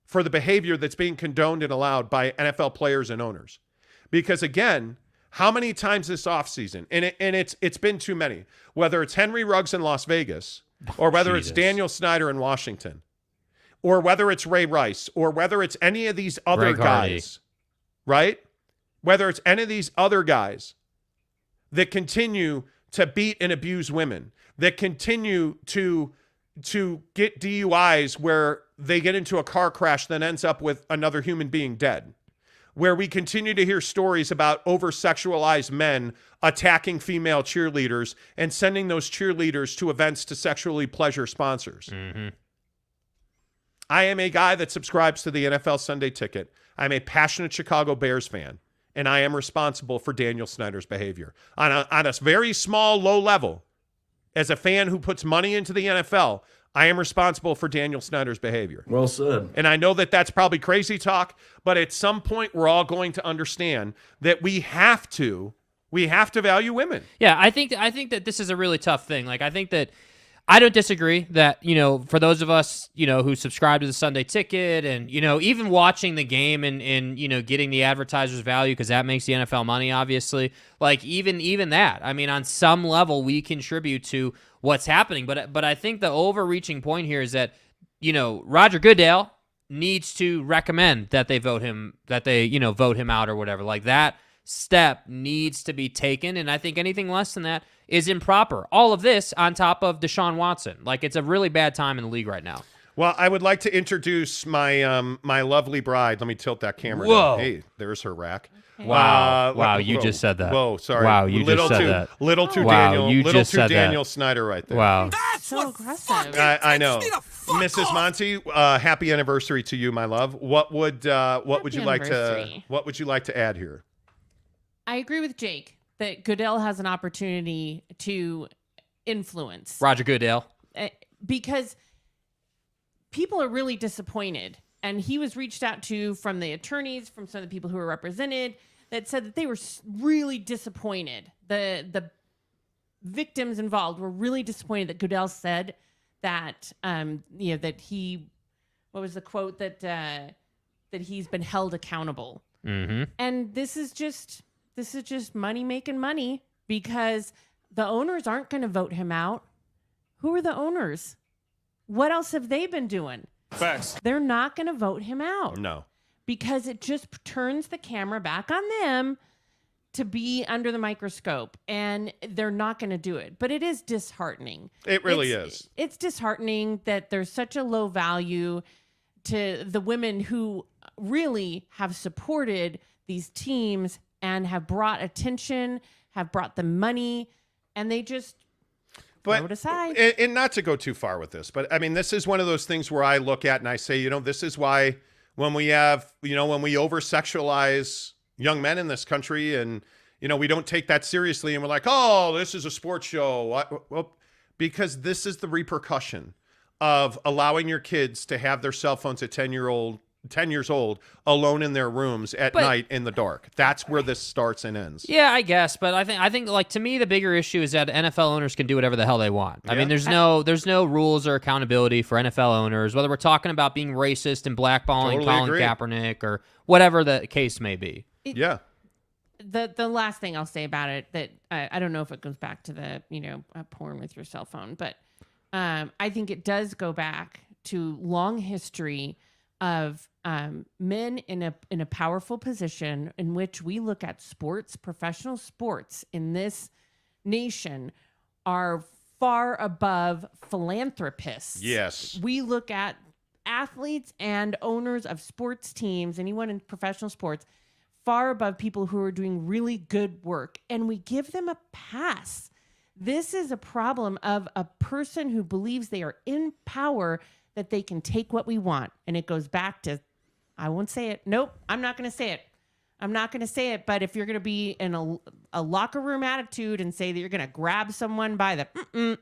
for the behavior that's being condoned and allowed by NFL players and owners? Because again, how many times this offseason, and it's been too many, whether it's Henry Ruggs in Las Vegas, or whether it's Daniel Snyder in Washington, or whether it's Ray Rice, or whether it's any of these other guys, right? Whether it's any of these other guys that continue to beat and abuse women, that continue to get DUIs where they get into a car crash that ends up with another human being dead, where we continue to hear stories about over-sexualized men attacking female cheerleaders and sending those cheerleaders to events to sexually pleasure sponsors. I am a guy that subscribes to the NFL Sunday Ticket. I'm a passionate Chicago Bears fan, and I am responsible for Daniel Snyder's behavior. On a very small, low level, as a fan who puts money into the NFL, I am responsible for Daniel Snyder's behavior. Well said. And I know that that's probably crazy talk, but at some point we're all going to understand that we have to value women. Yeah, I think that this is a really tough thing. Like, I think that I don't disagree that, for those of us, who subscribe to the Sunday Ticket and, even watching the game and getting the advertisers' value, because that makes the NFL money, obviously. Like, even that, I mean, on some level, we contribute to what's happening. But I think the overreaching point here is that, Roger Goodell needs to recommend that they vote him out or whatever. Like, that step needs to be taken, and I think anything less than that is improper. All of this on top of Deshaun Watson. Like, it's a really bad time in the league right now. Well, I would like to introduce my my lovely bride. Let me tilt that camera Whoa. down. Hey, there's her rack. Wow, you just said that. Whoa, sorry. Wow, you just said that. Little too Wow, Daniel. you Little just too said Daniel that. Snyder right there. Wow. That's so aggressive. I know. Mrs. Monty, happy anniversary to you, my love. What would you like to add here? I agree with Jake that Goodell has an opportunity to influence Roger Goodell. Because people are really disappointed. And he was reached out to from the attorneys, from some of the people who were represented, that said that they were really disappointed. The victims involved were really disappointed that Goodell said that, that he, what was the quote, that he's been held accountable. And this is just money making money, because the owners aren't going to vote him out. Who are the owners? What else have they been doing? Facts. They're not going to vote him out. No. Because it just turns the camera back on them to be under the microscope, and they're not going to do it. But it is disheartening. It really is. It's disheartening that there's such a low value to the women who really have supported these teams and have brought attention, have brought the money, and they just throw it aside. And not to go too far with this, but I mean, this is one of those things where I look at and I say, this is why when we have, when we over-sexualize young men in this country and, we don't take that seriously and we're like, oh, this is a sports show. Well, because this is the repercussion of allowing your kids to have their cell phones at 10 years old alone in their rooms at night in the dark. That's where this starts and ends. Yeah, I guess, but I think like to me the bigger issue is that NFL owners can do whatever the hell they want. I mean, there's no rules or accountability for NFL owners, whether we're talking about being racist and blackballing Colin Kaepernick or whatever the case may be. The last thing I'll say about it that I don't know if it goes back to the porn with your cell phone, but I think it does go back to long history of men in a powerful position in which we look at sports, professional sports in this nation are far above philanthropists. Yes. We look at athletes and owners of sports teams, anyone in professional sports, far above people who are doing really good work, and we give them a pass. This is a problem of a person who believes they are in power, that they can take what we want. And it goes back to, I won't say it. Nope, I'm not going to say it. I'm not going to say it. But if you're going to be in a locker room attitude and say that you're going to grab someone by the,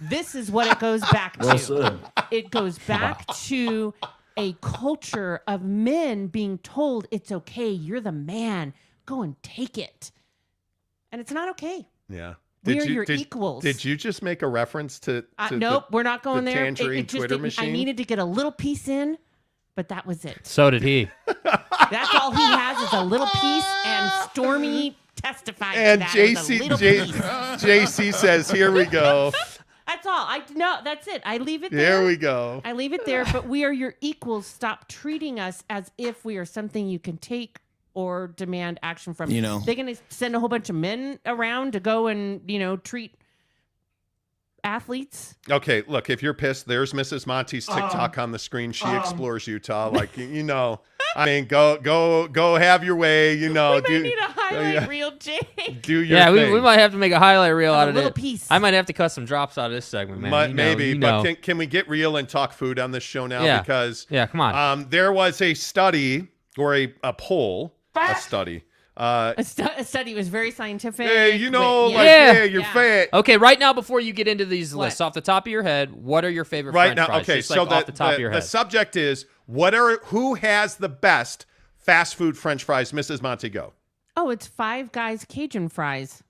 this is what it goes back to. Well said. It goes back to a culture of men being told it's okay. You're the man. Go and take it. And it's not okay. Yeah. We're your equals. Did you just make a reference to nope, we're not going the there. Tangerine Twitter machine? I needed to get a little piece in, but that was it. So did he. That's all he has is a little piece, and Stormy testified and to that. JC says, here we go. That's all. That's it. I leave it there. There we go. I leave it there, but we are your equals. Stop treating us as if we are something you can take or demand action from. They're going to send a whole bunch of men around to go and, treat athletes. Okay, look, if you're pissed, there's Mrs. Monty's TikTok on the screen. She explores Utah. Like, I mean, go have your way, We might need a highlight reel, Jake. Do your thing. we might have to make a highlight reel out of it. A little piece. I might have to cut some drops out of this segment, man. Maybe, but can we get real and talk food on this show now? Yeah. Because come on. There was a study or a poll. A study. A study was very scientific. Hey, you're fat. Okay, right now, before you get into these lists, off the top of your head, what are your favorite French fries? Okay, just so off the top of your head. The subject is who has the best fast food French fries? Mrs. Monty, go. Oh, it's Five Guys Cajun fries.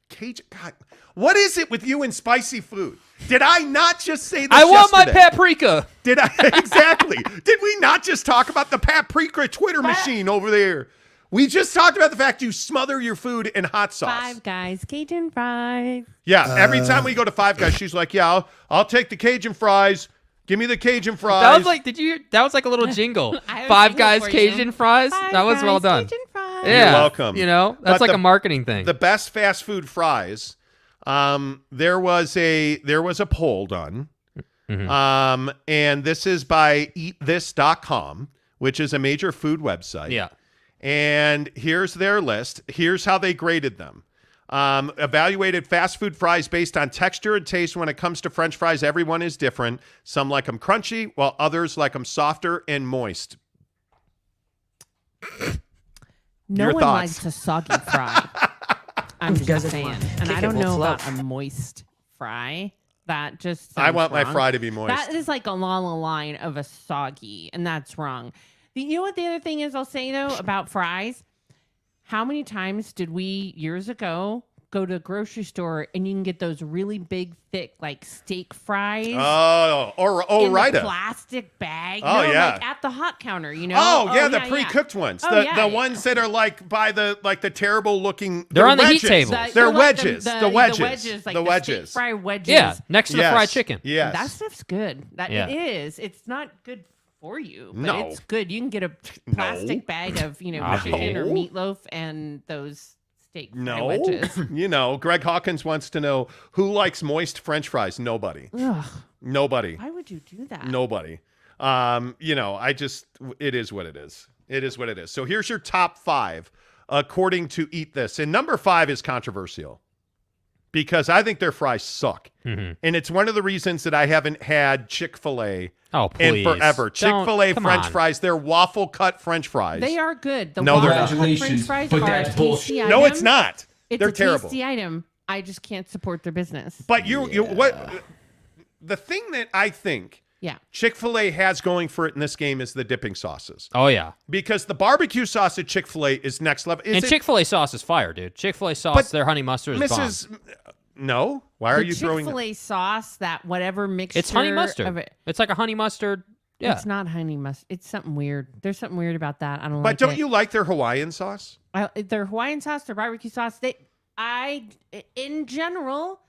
Cajun? God, what is it with you and spicy food? Did I not just say this I want my yesterday? paprika. Did I? Exactly. Did we not just talk about the paprika Twitter machine over there? We just talked about the fact you smother your food in hot sauce. Five Guys Cajun fries. Yeah, every time we go to Five Guys, she's like, yeah, I'll take the Cajun fries. Give me the Cajun fries. That was like, that was like a little jingle. Five Guys Cajun fries. That was well done. Cajun fries. Yeah. You're welcome. That's like a marketing thing. The best fast food fries. There was a poll done. Mm-hmm. And this is by eatthis.com, which is a major food website. Yeah. And here's their list. Here's how they graded them. Evaluated fast food fries based on texture and taste. When it comes to French fries, everyone is different. Some like them crunchy, while others like them softer and moist. No Your one thoughts? likes a soggy fry. I'm just saying. And I don't know about a moist fry. That just I want wrong. my fry to be moist. That is like along the line of a soggy, and that's wrong. You know what the other thing is I'll say, though, about fries? How many times did we, years ago, go to the grocery store and you can get those really big, thick, like steak fries? In right. Plastic bag. Oh, yeah. Like at the hot counter, the pre-cooked ones. The ones that are like by the terrible looking. They're on the wedges. heat tables. They're wedges. The wedges. Like the wedges. Fry wedges. Yeah, next to the fried chicken. Yes. That stuff's good. It is. It's not good for you, but No. it's good. You can get a plastic bag of, chicken or meatloaf and those steak fry wedges. Greg Hawkins wants to know who likes moist French fries. Nobody. Ugh, Nobody. why would you do that? Nobody. It is what it is. It is what it is. So here's your top 5 according to Eat This. And number 5 is controversial because I think their fries suck. Mm-hmm. And it's one of the reasons that I haven't had Chick-fil-A in please. forever. Chick-fil-A Come French on. fries, they're waffle cut French fries. They are good. No, they're not. French fries but are that's a tasty bullshit. item. No, it's not. It's They're a terrible. tasty item. I just can't support their business. But the thing that I think Chick-fil-A has going for it in this game is the dipping sauces. Oh, yeah. Because the barbecue sauce at Chick-fil-A is next level. Chick-fil-A sauce is fire, dude. Chick-fil-A sauce, their honey mustard is bomb. No? Why are you throwing... Chick-fil-A sauce, that whatever mixture... It's honey mustard. Of it. It's like a honey mustard. Yeah. It's not honey mustard. It's something weird. There's something weird about that. I don't like But it. don't you like their Hawaiian sauce? Their Hawaiian sauce, their barbecue sauce, in general...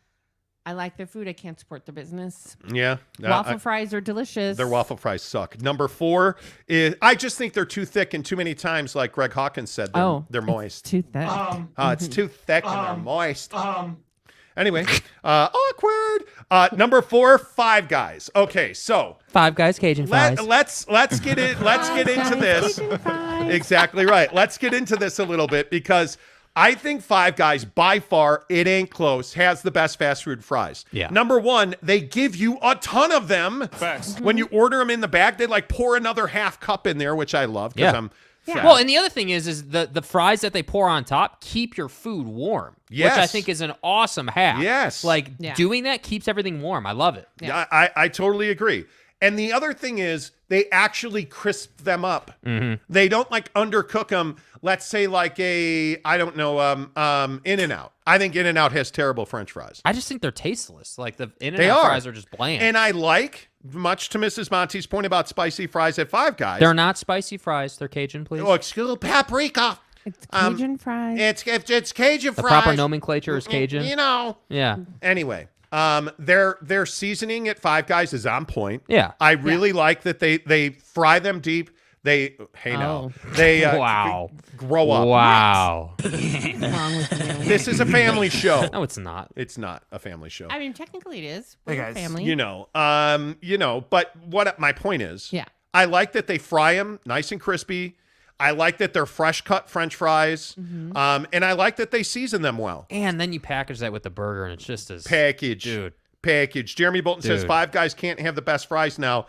I like their food. I can't support their business. Yeah. Waffle fries are delicious. Their waffle fries suck. Number 4 is... I just think they're too thick and too many times, like Greg Hawkins said, they're moist. It's too thick. It's too thick and they're moist. Anyway, awkward. Number 4, Five Guys. Okay, so... Five Guys Cajun fries. Let's get it. Let's get into this. Exactly right. Let's get into this a little bit because... I think Five Guys, by far, it ain't close, has the best fast food fries. Yeah. Number 1, they give you a ton of them. Facts. When you order them in the bag, they pour another half cup in there, which I love because I'm fat. Well, and the other thing is the fries that they pour on top keep your food warm, Yes. which I think is an awesome hack. Yes. Doing that keeps everything warm. I love it. Yeah. I totally agree. And the other thing is they actually crisp them up. Mm-hmm. They don't undercook them. Let's say In-N-Out. I think In-N-Out has terrible French fries. I just think they're tasteless. Like the They In-N-Out are. fries are just bland. And I much to Mrs. Monty's point about spicy fries at Five Guys. They're not spicy fries. They're Cajun, please. Oh, excuse paprika. It's Cajun fries. It's Cajun the fries. proper nomenclature is Cajun. Yeah. Anyway, their seasoning at Five Guys is on point. Yeah. I really like that they fry them deep. They Wow. Grow up. Wow. What's wrong with you? This is a family show. No, it's not. It's not a family show. I mean, technically it is. We're a family. But what my point is, I like that they fry them nice and crispy. I like that they're fresh cut French fries. And I like that they season them well. And then you package that with the burger, and it's just as Package. Jeremy Bolton says Five Guys can't have the best fries now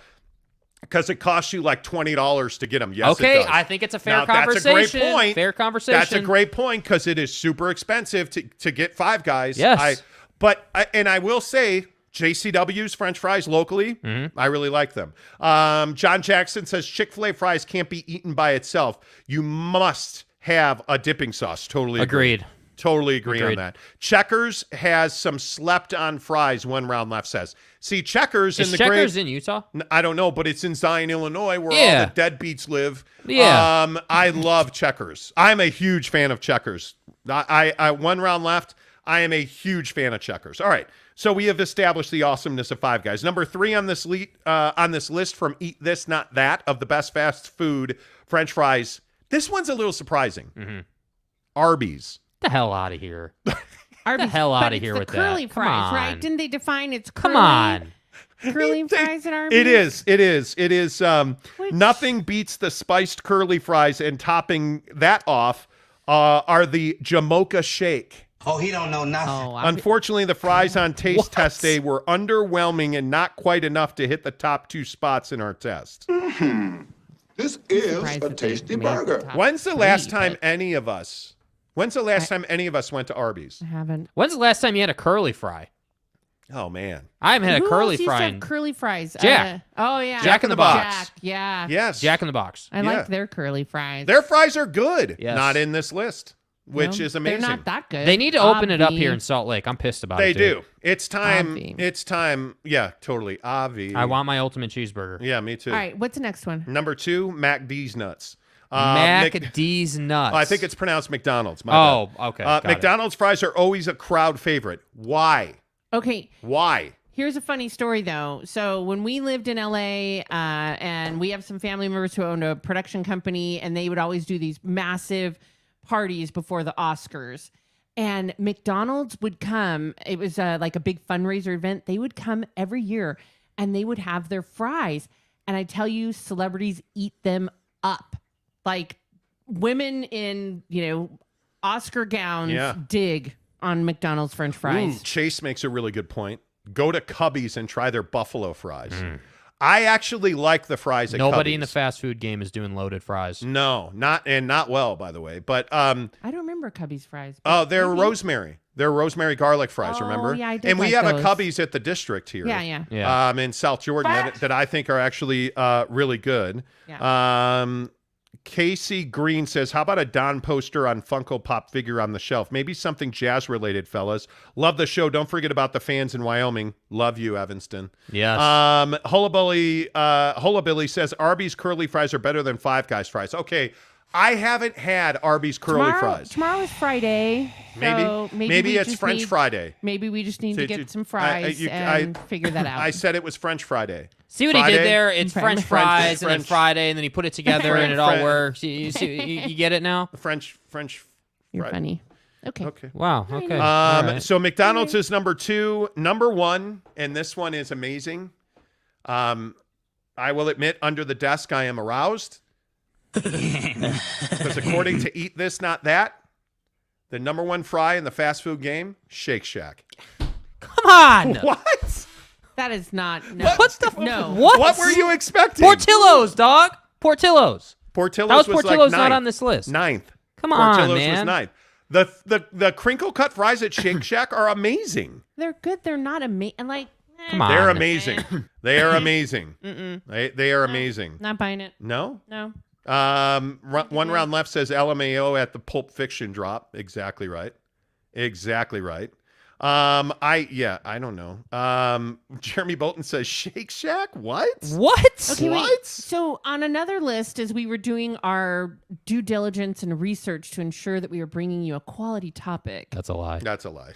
because it costs you $20 to get them. Yes, okay, it does. I think it's a fair conversation. That's a great point. Fair conversation. That's a great point because it is super expensive to get Five Guys. Yes. I will say JCW's French fries locally, I really like them. John Jackson says Chick-fil-A fries can't be eaten by itself. You must have a dipping sauce. Totally Agreed. Totally agree on that. Checkers has some slept-on fries. One Round Left says. See, Checkers is in the Checkers in Utah? I don't know, but it's in Zion, Illinois, where all the deadbeats live. Yeah. I love Checkers. I'm a huge fan of Checkers. I One Round Left. I am a huge fan of Checkers. All right. So we have established the awesomeness of Five Guys. Number 3 on this list from Eat This, Not That of the best fast food French fries. This one's a little surprising. Arby's. The hell out of here. Arby's, the hell out of here the with curly that. fries, Come right? on. Didn't they define it's curly? Come on. Curly fries at Arby's? It is. Nothing beats the spiced curly fries, and topping that off are the Jamocha Shake. Oh, he don't know nothing. Unfortunately, the fries on taste test day were underwhelming and not quite enough to hit the top 2 spots in our test. This is a tasty burger. When's the last time any of us went to Arby's? I haven't. When's the last time you had a curly fry? Oh, man. I haven't had a curly fry. Have curly fries. Jack. Jack in the Box. Jack, yeah. Yes. Jack in the Box. I like their curly fries. Their fries are good. Yes. Not in this list, which is amazing. They're not that good. They need to open it up here in Salt Lake. I'm pissed about They it. do. It's time. Avi. It's time. Yeah, totally. Avi. I want my ultimate cheeseburger. Yeah, me too. All right, what's the next one? Number 2, MacD's Nuts. MacD's Nuts. I think it's pronounced McDonald's. My bad. Okay. Got McDonald's fries are always a crowd favorite. Why? Okay. Why? Here's a funny story, though. So when we lived in LA, and we have some family members who owned a production company, and they would always do these massive parties before the Oscars. And McDonald's would come. It was like a big fundraiser event. They would come every year, and they would have their fries. And I tell you, celebrities eat them up. Like women in, Oscar gowns dig on McDonald's French fries. Chase makes a really good point. Go to Cubby's and try their buffalo fries. I actually like the fries at Nobody Cubby's. in the fast food game is doing loaded fries. No, not well, by the way. But I don't remember Cubby's fries. Oh, they're rosemary. They're rosemary garlic fries, remember? Yeah, I did and we like have those. a Cubby's at the district here. Yeah. In South Jordan that I think are actually really good. Yeah. Casey Green says, how about a Don poster on Funko Pop figure on the shelf? Maybe something jazz related, fellas. Love the show. Don't forget about the fans in Wyoming. Love you, Evanston. Yes. Holabilly says, Arby's curly fries are better than Five Guys fries. Okay. I haven't had Arby's curly fries. Tomorrow is Friday. So maybe it's French Friday. Maybe we just need to get some fries and figure that out. I said it was French Friday. See what he did there? It's French fries and then Friday, and then he put it together and it all works. You get it now? French You're Friday. funny. Okay. Wow. Okay. All right. So McDonald's is number 2. Number 1, and this one is amazing. I will admit, under the desk, I am aroused. Because according to Eat This, Not That, the number 1 fry in the fast food game, Shake Shack. Come on. What? That is not. No. What the? No. What were you expecting? Portillo's, dog. Portillo's. Portillo's How is was Portillo's like not 9th. on this list? 9th. Come on, Portillo's man. was 9th. The crinkle cut fries at Shake Shack are amazing. They're good. They're not amazing. Like, Come on. They're amazing. They are amazing. They are amazing. not buying it. No? No. One round left says LMAO at the Pulp Fiction drop. Exactly right. I don't know. Jeremy Bolton says Shake Shack. What? Okay, What? wait. So on another list, as we were doing our due diligence and research to ensure that we were bringing you a quality topic, That's a lie. That's a lie.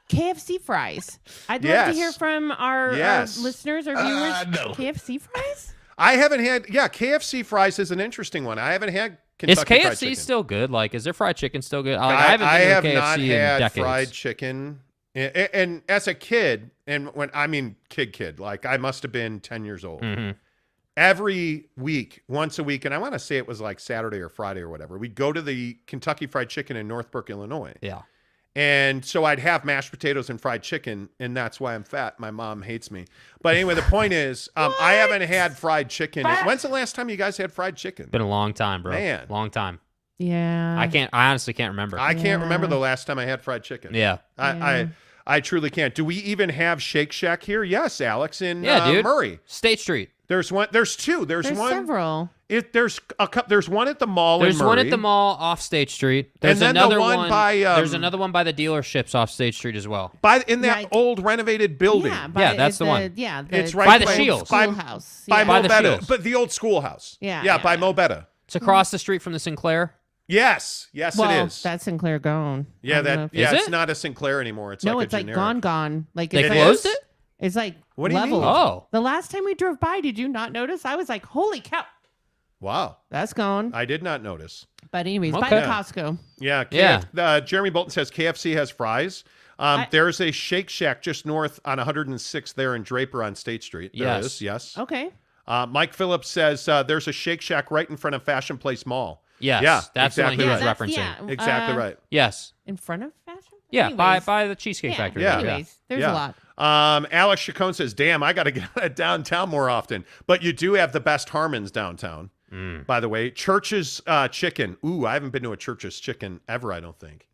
KFC fries. I'd love to hear from our listeners or viewers. No. KFC fries? I haven't had. Yeah, KFC fries is an interesting one. I haven't had Kentucky Is Fried Chicken. KFC still good? Like, is their fried chicken still good? I haven't been have to KFC not in had decades. fried chicken. And as a kid, and when I mean kid, like I must have been 10 years old. Mm-hmm. Every week, once a week, and I want to say it was like Saturday or Friday or whatever, we'd go to the Kentucky Fried Chicken in Northbrook, Illinois. Yeah. And so I'd have mashed potatoes and fried chicken, and that's why I'm fat. My mom hates me. But anyway, the point is, I haven't had fried chicken. When's the last time you guys had fried chicken? Been a long time, bro. Man. Long time. Yeah. I honestly can't remember. I can't remember the last time I had fried chicken. Yeah. I truly can't. Do we even have Shake Shack here? Yes, Alex, in dude. Murray. State Street. There's one. There's two. There's one. Several. There's one at the mall. There's in one Murray. at the mall off State Street. There's then another the one by, there's another one by the dealerships off State Street as well. In that old renovated building. Yeah, that's the one. Yeah, it's right by the Shields. Schoolhouse. By By the Mo Betta. Shields. But the old schoolhouse. Yeah, by Mo Betta. It's across the street from the Sinclair. Yes, it is. That's Sinclair gone. Yeah, Is it's it? not a Sinclair anymore. It's No, like it's a like generic. gone. Like They it's closed it? It's like What do you leveled. mean? Oh. The last time we drove by, did you not notice? I was like, holy cow, Wow. that's gone. I did not notice. But anyways, by Okay. the Costco. Yeah. Jeremy Bolton says KFC has fries. There's a Shake Shack just north on 106 there in Draper on State Street. There is, yes. Okay. Mike Phillips says there's a Shake Shack right in front of Fashion Place Mall. Yes. Yeah, That's exactly the one he was right. referencing. Exactly right. Yes. In front of Fashion? Yeah, Anyways. by the Cheesecake Factory. Yeah. Anyways, there's Yeah. a lot. Alex Chacon says, damn, I got to get out of downtown more often. But you do have the best Harmon's downtown, by the way. Church's Chicken. Ooh, I haven't been to a Church's Chicken ever, I don't think.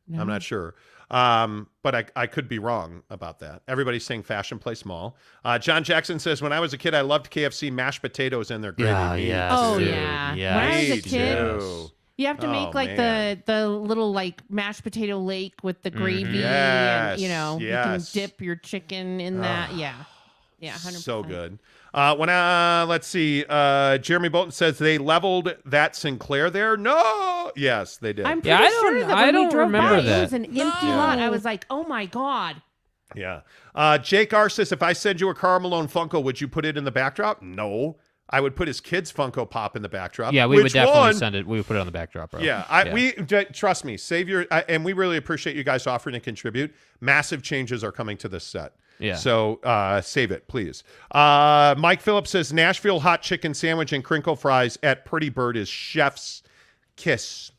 No. I'm not sure. But I could be wrong about that. Everybody's saying Fashion Place Mall. John Jackson says, when I was a kid, I loved KFC mashed potatoes and their gravy. Yes, Oh, dude. yeah. Yes. When I was a Me kid, too. you have to make like man. the little like mashed potato lake with the gravy, Yes, and you can yes. dip your chicken in that. Yeah, 100%. So good. Let's see. Jeremy Bolton says they leveled that Sinclair there. No. Yes, they did. I'm pretty Yeah, I sure don't- that I when we don't drove remember by, that. it was an empty lot. I was like, oh my god, Yeah. Jake R says, if I send you a Karl Malone Funko, would you put it in the backdrop? No. I would put his kid's Funko Pop in the backdrop. Yeah, we would definitely send it. We would put it on the backdrop, bro. Yeah, we trust me. And we really appreciate you guys offering to contribute. Massive changes are coming to this set. Yeah. So save it, please. Mike Phillips says Nashville hot chicken sandwich and crinkle fries at Pretty Bird is chef's kiss.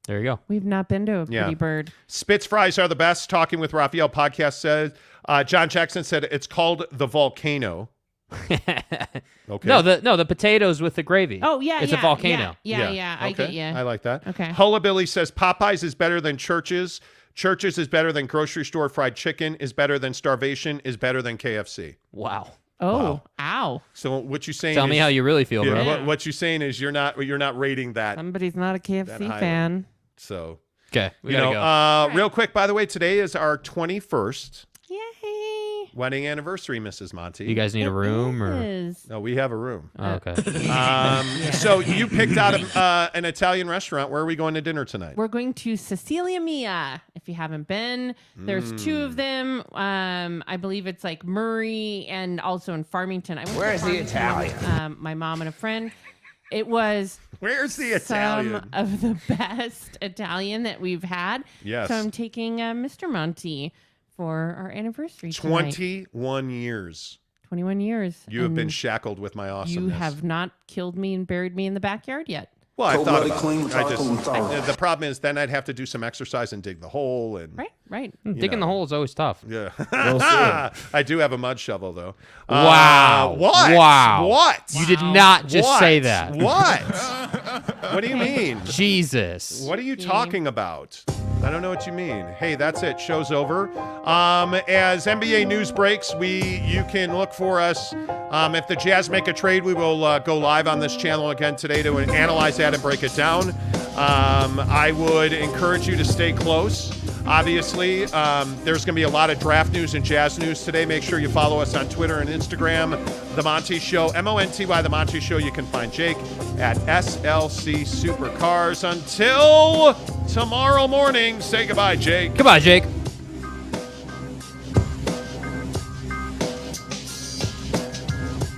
There you go. We've not been to a Pretty Bird. Spitz fries are the best. Talking with Raphael podcast says John Jackson said it's called the Volcano. Okay. No, the potatoes with the gravy. Oh yeah, it's a volcano. Yeah. I get you. I like that. Okay. Hullabilly says Popeyes is better than Church's. Church's is better than grocery store fried chicken. Is better than Starvation. Is better than KFC. Wow. Oh, wow. Ow. So what you saying? Tell me how you really feel, bro. Yeah. What you saying is you're not rating that. Somebody's not a KFC fan. So okay, we gotta go. Real quick, by the way, today is our 21st. Yay! Wedding anniversary, Mrs. Monty. You guys need a room or? No, we have a room. Oh, okay. So you picked out an Italian restaurant. Where are we going to dinner tonight? We're going to Sicilia Mia. If you haven't been, there's two of them. I believe it's like Murray and also in Farmington. Where's the Italian? With, my mom and a friend. It was Where's the Italian? Some of the best Italian that we've had. Yes. So I'm taking Mr. Monty for our anniversary tonight. 21 years. 21 years. You have been shackled with my awesomeness. You have not killed me and buried me in the backyard yet. Well, I thought about it. The problem is then I'd have to do some exercise and dig the hole. And Right. Digging the hole is always tough. Yeah. I do have a mud shovel, though. Wow. What? Wow. What? You did not just say that. What? What do you mean? Jesus. What are you talking about? I don't know what you mean. Hey, that's it. Show's over. As NBA news breaks, you can look for us. If the Jazz make a trade, we will go live on this channel again today to analyze that and break it down. I would encourage you to stay close. Obviously, there's going to be a lot of draft news and Jazz news today. Make sure you follow us on Twitter and Instagram. The Monty Show, Monty, The Monty Show. You can find Jake at SLC Supercars. Until tomorrow morning, say goodbye, Jake. Goodbye, Jake.